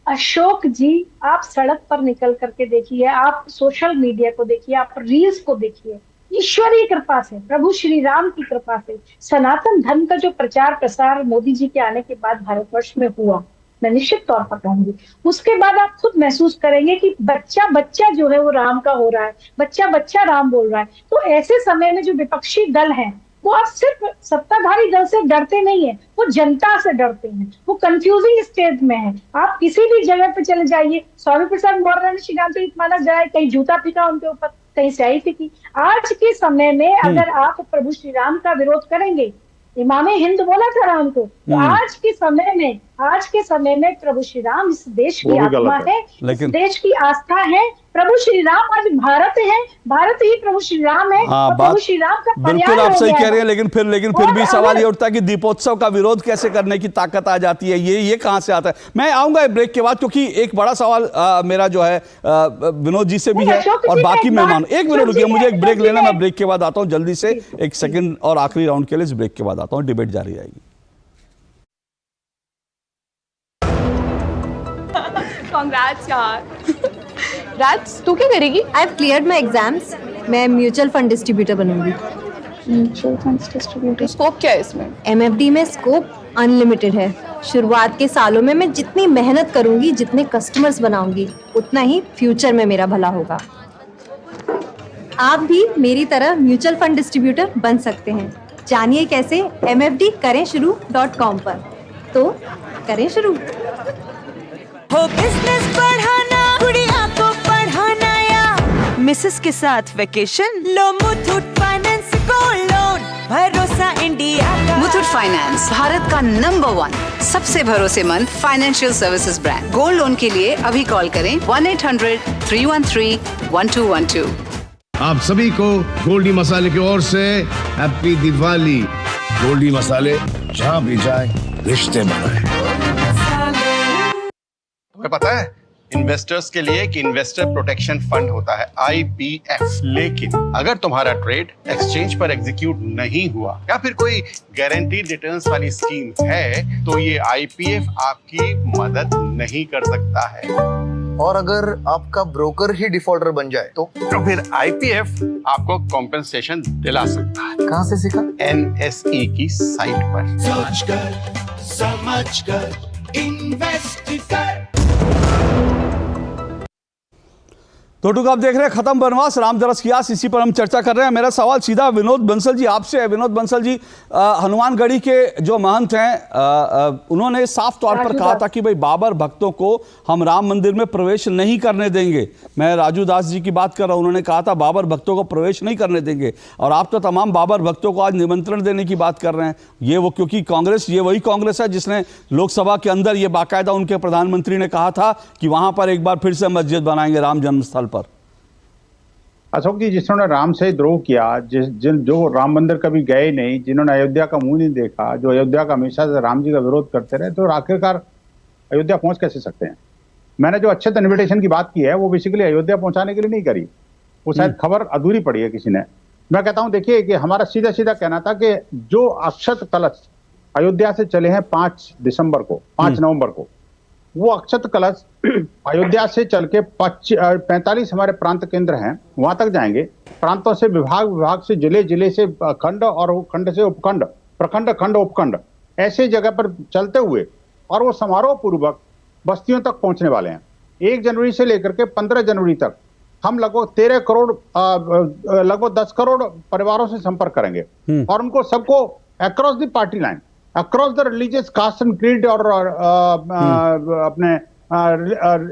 अशोक जी, आप सड़क पर निकल करके देखिए, आप सोशल मीडिया को देखिए, आप रील्स को देखिए, ईश्वरीय कृपा से, प्रभु श्री राम की कृपा से सनातन धर्म का जो प्रचार प्रसार मोदी जी के आने के बाद भारतवर्ष में हुआ, मैं निश्चित तौर पर कहूंगी, उसके बाद आप खुद महसूस करेंगे कि बच्चा जो है वो राम का हो रहा है, बच्चा राम बोल रहा है। तो ऐसे समय में जो विपक्षी दल हैं वो आप सिर्फ सत्ताधारी दल से डरते नहीं है, वो जनता से डरते हैं, वो कंफ्यूजिंग स्टेट में है। आप किसी भी जगह पे चले जाइए, स्वामी प्रसाद मौर्य ने श्री रामचरितमानस जलाए, कहीं जूता फेंका उनके ऊपर, कहीं स्याही फेंकी। आज के समय में अगर आप प्रभु श्री राम का विरोध करेंगे, इमामे हिंद बोला था राम को, तो आज के समय में प्रभु श्री राम इस देश की आत्मा है, इस देश की आस्था है। प्रभु श्री राम आज भारत है, भारत ही प्रभु श्री राम है, और प्रभु श्री राम का बिल्कुल आप सही कह रहे हैं, लेकिन फिर भी सवाल ये उठता है कि दीपोत्सव का विरोध कैसे करने की ताकत आ जाती है, ये कहां से आता है? मैं आऊंगा ब्रेक के बाद, क्योंकि एक बड़ा सवाल मेरा जो है विनोद जी से भी है और बाकी मेहमान। एक मिनट रुकिए, मुझे एक ब्रेक लेना, मैं ब्रेक के बाद आता हूं जल्दी से, एक सेकंड और आखिरी राउंड के लिए इस ब्रेक के बाद आता हूं, डिबेट जारी रहेगी। Congrats यार। राज, तू क्या करेगी? I have cleared my exams, मैं म्यूचुअल फंड डिस्ट्रीब्यूटर बनूंगी। म्यूचुअल फंड डिस्ट्रीब्यूटर, स्कोप क्या है इसमें? एमएफडी में स्कोप अनलिमिटेड है। शुरुआत के सालों में मैं जितनी मेहनत करूंगी, जितने कस्टमर्स बनाऊंगी, उतना ही फ्यूचर में मेरा भला होगा। आप भी मेरी तरह म्यूचुअल फंड डिस्ट्रीब्यूटर बन सकते हैं। जानिए कैसे, mfdkarenshuru.com पर। तो करें शुरू। हो बिजनेस बढ़ाना, गुड़िया को पढ़ाना, या मिसेस के साथ वेकेशन, लो मुथूट फाइनेंस गोल्ड लोन, भरोसा इंडिया का। मुथूट फाइनेंस, भारत का नंबर 1 सबसे भरोसेमंद financial services brand. Gold loan के लिए अभी कॉल करें 1-800-313-1212। आप सभी को गोल्डी मसाले की ओर से हैप्पी दिवाली। गोल्डी मसाले, जहां भी जाए रिश्ते बनाए। तुम्हें पता है इन्वेस्टर्स के लिए एक इन्वेस्टर प्रोटेक्शन फंड होता है IPF, लेकिन अगर तुम्हारा ट्रेड एक्सचेंज पर एग्जीक्यूट नहीं हुआ या फिर कोई गारंटीड रिटर्न्स वाली स्कीम है तो ये IPF आपकी मदद नहीं कर सकता है। और अगर आपका ब्रोकर ही डिफॉल्टर बन जाए तो फिर IPF आपको कॉम्पेंसेशन दिला सकता है। कहां से सीखा? NSE की साइट पर। सोच कर समझ कर इन्वेस्ट कर। तो टूक आप देख रहे हैं खत्म बनवास राम तरस की आस, इसी पर हम चर्चा कर रहे हैं। मेरा सवाल सीधा विनोद बंसल जी आपसे है। विनोद बंसल जी, हनुमानगढ़ी के जो महंत हैं उन्होंने साफ तौर पर कहा था कि भाई बाबर भक्तों को हम राम मंदिर में प्रवेश नहीं करने देंगे। मैं राजू दास जी की बात कर रहा हूं, उन्होंने कहा था बाबर भक्तों को प्रवेश नहीं करने देंगे। और आप तो तमाम बाबर भक्तों को आज निमंत्रण देने की बात कर रहे हैं। ये वो, क्योंकि कांग्रेस, ये वही कांग्रेस है जिसने लोकसभा के अंदर ये बाकायदा उनके प्रधानमंत्री ने कहा था कि वहां पर एक बार फिर से मस्जिद बनाएंगे राम जन्मस्थल पर। अशोक जी, जिन्होंने राम से द्रोह किया, जो राम मंदिर कभी गए नहीं, जिन्होंने अयोध्या का मुंह नहीं देखा, जो अयोध्या का हमेशा से राम जी का विरोध करते रहे, तो आखिरकार अयोध्या पहुंच कैसे सकते हैं? मैंने जो अक्षत इन्विटेशन की बात की है वो बेसिकली अयोध्या पहुंचाने के लिए नहीं करी, वो शायद खबर अधूरी पड़ी है किसी ने। मैं कहता हूं देखिए कि हमारा सीधा सीधा कहना था कि जो अक्षत कलश अयोध्या से चले हैं 5 दिसंबर को, 5 नवंबर को, वो अक्षत कलश अयोध्या से चल के 45 हमारे प्रांत केंद्र हैं वहां तक जाएंगे। प्रांतों से विभाग से जिले से खंड और खंड से उपखंड, प्रखंड, खंड, उपखंड, ऐसे जगह पर चलते हुए और वो समारोह पूर्वक बस्तियों तक पहुंचने वाले हैं। 1 जनवरी से लेकर के 15 जनवरी तक हम लगभग 13 करोड़, लगभग 10 करोड़ परिवारों से संपर्क करेंगे और उनको सबको across the party line, across the religious caste and creed और अपने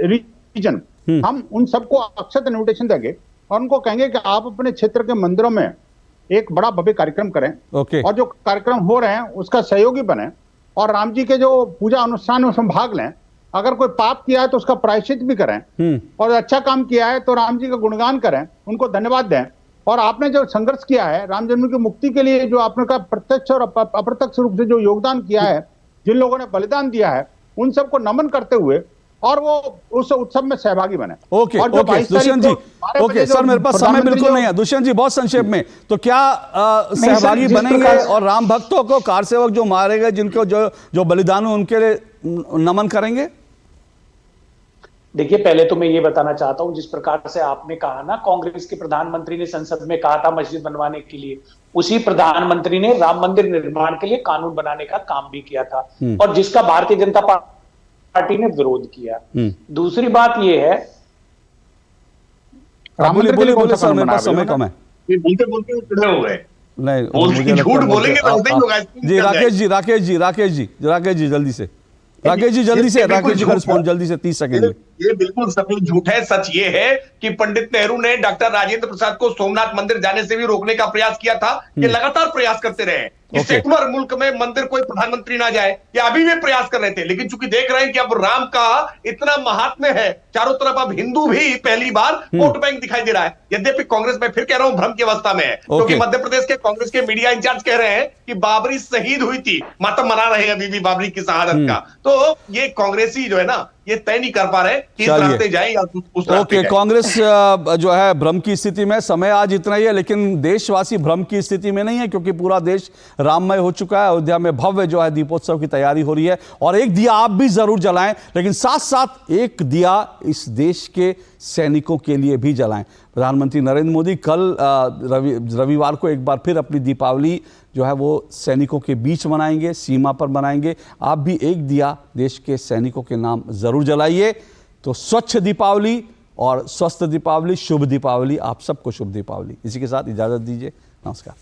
रीजन, हम उन सबको अक्षत इन्विटेशन देंगे और उनको कहेंगे कि आप अपने क्षेत्र के मंदिरों में एक बड़ा भव्य कार्यक्रम करें और जो कार्यक्रम हो रहे हैं उसका सहयोगी बने और राम जी के जो पूजा अनुष्ठान में उसमें भाग लें। अगर कोई पाप किया है तो उसका प्रायश्चित भी करें और अच्छा काम किया है तो राम जी का गुणगान करें, उनको धन्यवाद दें। और आपने जो संघर्ष किया है राम जन्म की मुक्ति के लिए, जो आपने का प्रत्यक्ष और अप्रत्यक्ष रूप से जो योगदान किया है, जिन लोगों ने बलिदान दिया है, उन सबको नमन करते हुए और वो उस उत्सव में सहभागी बने। ओके दुष्यंत जी, ओके सर, मेरे पास समय बिल्कुल नहीं है। दुष्यंत जी, बहुत संक्षेप में, तो क्या सहभागी बनेंगे और राम भक्तों को, कार सेवक जो मारे गए, जिनको जो बलिदान हुए, उनके लिए नमन करेंगे? देखिए, पहले तो मैं ये बताना चाहता हूं, जिस प्रकार से आपने कहा ना, कांग्रेस के प्रधानमंत्री ने संसद में कहा था मस्जिद बनवाने के लिए, उसी प्रधानमंत्री ने राम मंदिर निर्माण के लिए कानून बनाने का काम भी किया था और जिसका भारतीय जनता पार्टी ने विरोध किया। दूसरी बात यह है, बोलिए सर, मेरे पास समय कम है। बोलते खड़े हो गए, नहीं झूठ बोलेंगे तो नहीं होगा जी। राकेश जी जल्दी से, राकेश जी का रिस्पॉन्स जल्दी से, 30 सेकंड में। ये बिल्कुल सफेद झूठ है। सच ये है कि पंडित नेहरू ने डॉक्टर राजेंद्र प्रसाद को सोमनाथ मंदिर जाने से भी रोकने का प्रयास किया था। ये लगातार प्रयास करते रहे कि सेकुलर मुल्क में मंदिर कोई प्रधानमंत्री ना जाए, ये अभी भी प्रयास कर रहे थे। लेकिन चूंकि देख रहे हैं कि अब राम का इतना महात्म्य है चारों तरफ, अब हिंदू भी पहली बार वोट बैंक दिखाई दे रहा है। यद्यपि कांग्रेस में फिर कह रहा हूं भ्रम की अवस्था में है, क्योंकि मध्य प्रदेश के कांग्रेस के मीडिया इंचार्ज कह रहे हैं कि बाबरी शहीद हुई थी, मातम मना रहे हैं अभी भी बाबरी की शहादत का। तो ये कांग्रेसी जो है ना, ये तय नहीं कर पा रहे कि इस रास्ते जाए या उस रास्ते जाए। कांग्रेस जो है भ्रम की स्थिति में, समय आज इतना ही है, लेकिन देशवासी भ्रम की स्थिति में नहीं है, क्योंकि पूरा देश राममय हो चुका है। अयोध्या में भव्य जो है दीपोत्सव की तैयारी हो रही है और एक दिया आप भी जरूर जलाएं, लेकिन साथ साथ एक दिया इस देश के सैनिकों के लिए भी जलाएं। प्रधानमंत्री नरेंद्र मोदी कल रविवार को एक बार फिर अपनी दीपावली जो है वो सैनिकों के बीच मनाएंगे, सीमा पर मनाएंगे। आप भी एक दिया देश के सैनिकों के नाम जरूर जलाइए। तो स्वच्छ दीपावली और स्वस्थ दीपावली, शुभ दीपावली, आप सबको शुभ दीपावली। इसी के साथ इजाजत दीजिए, नमस्कार।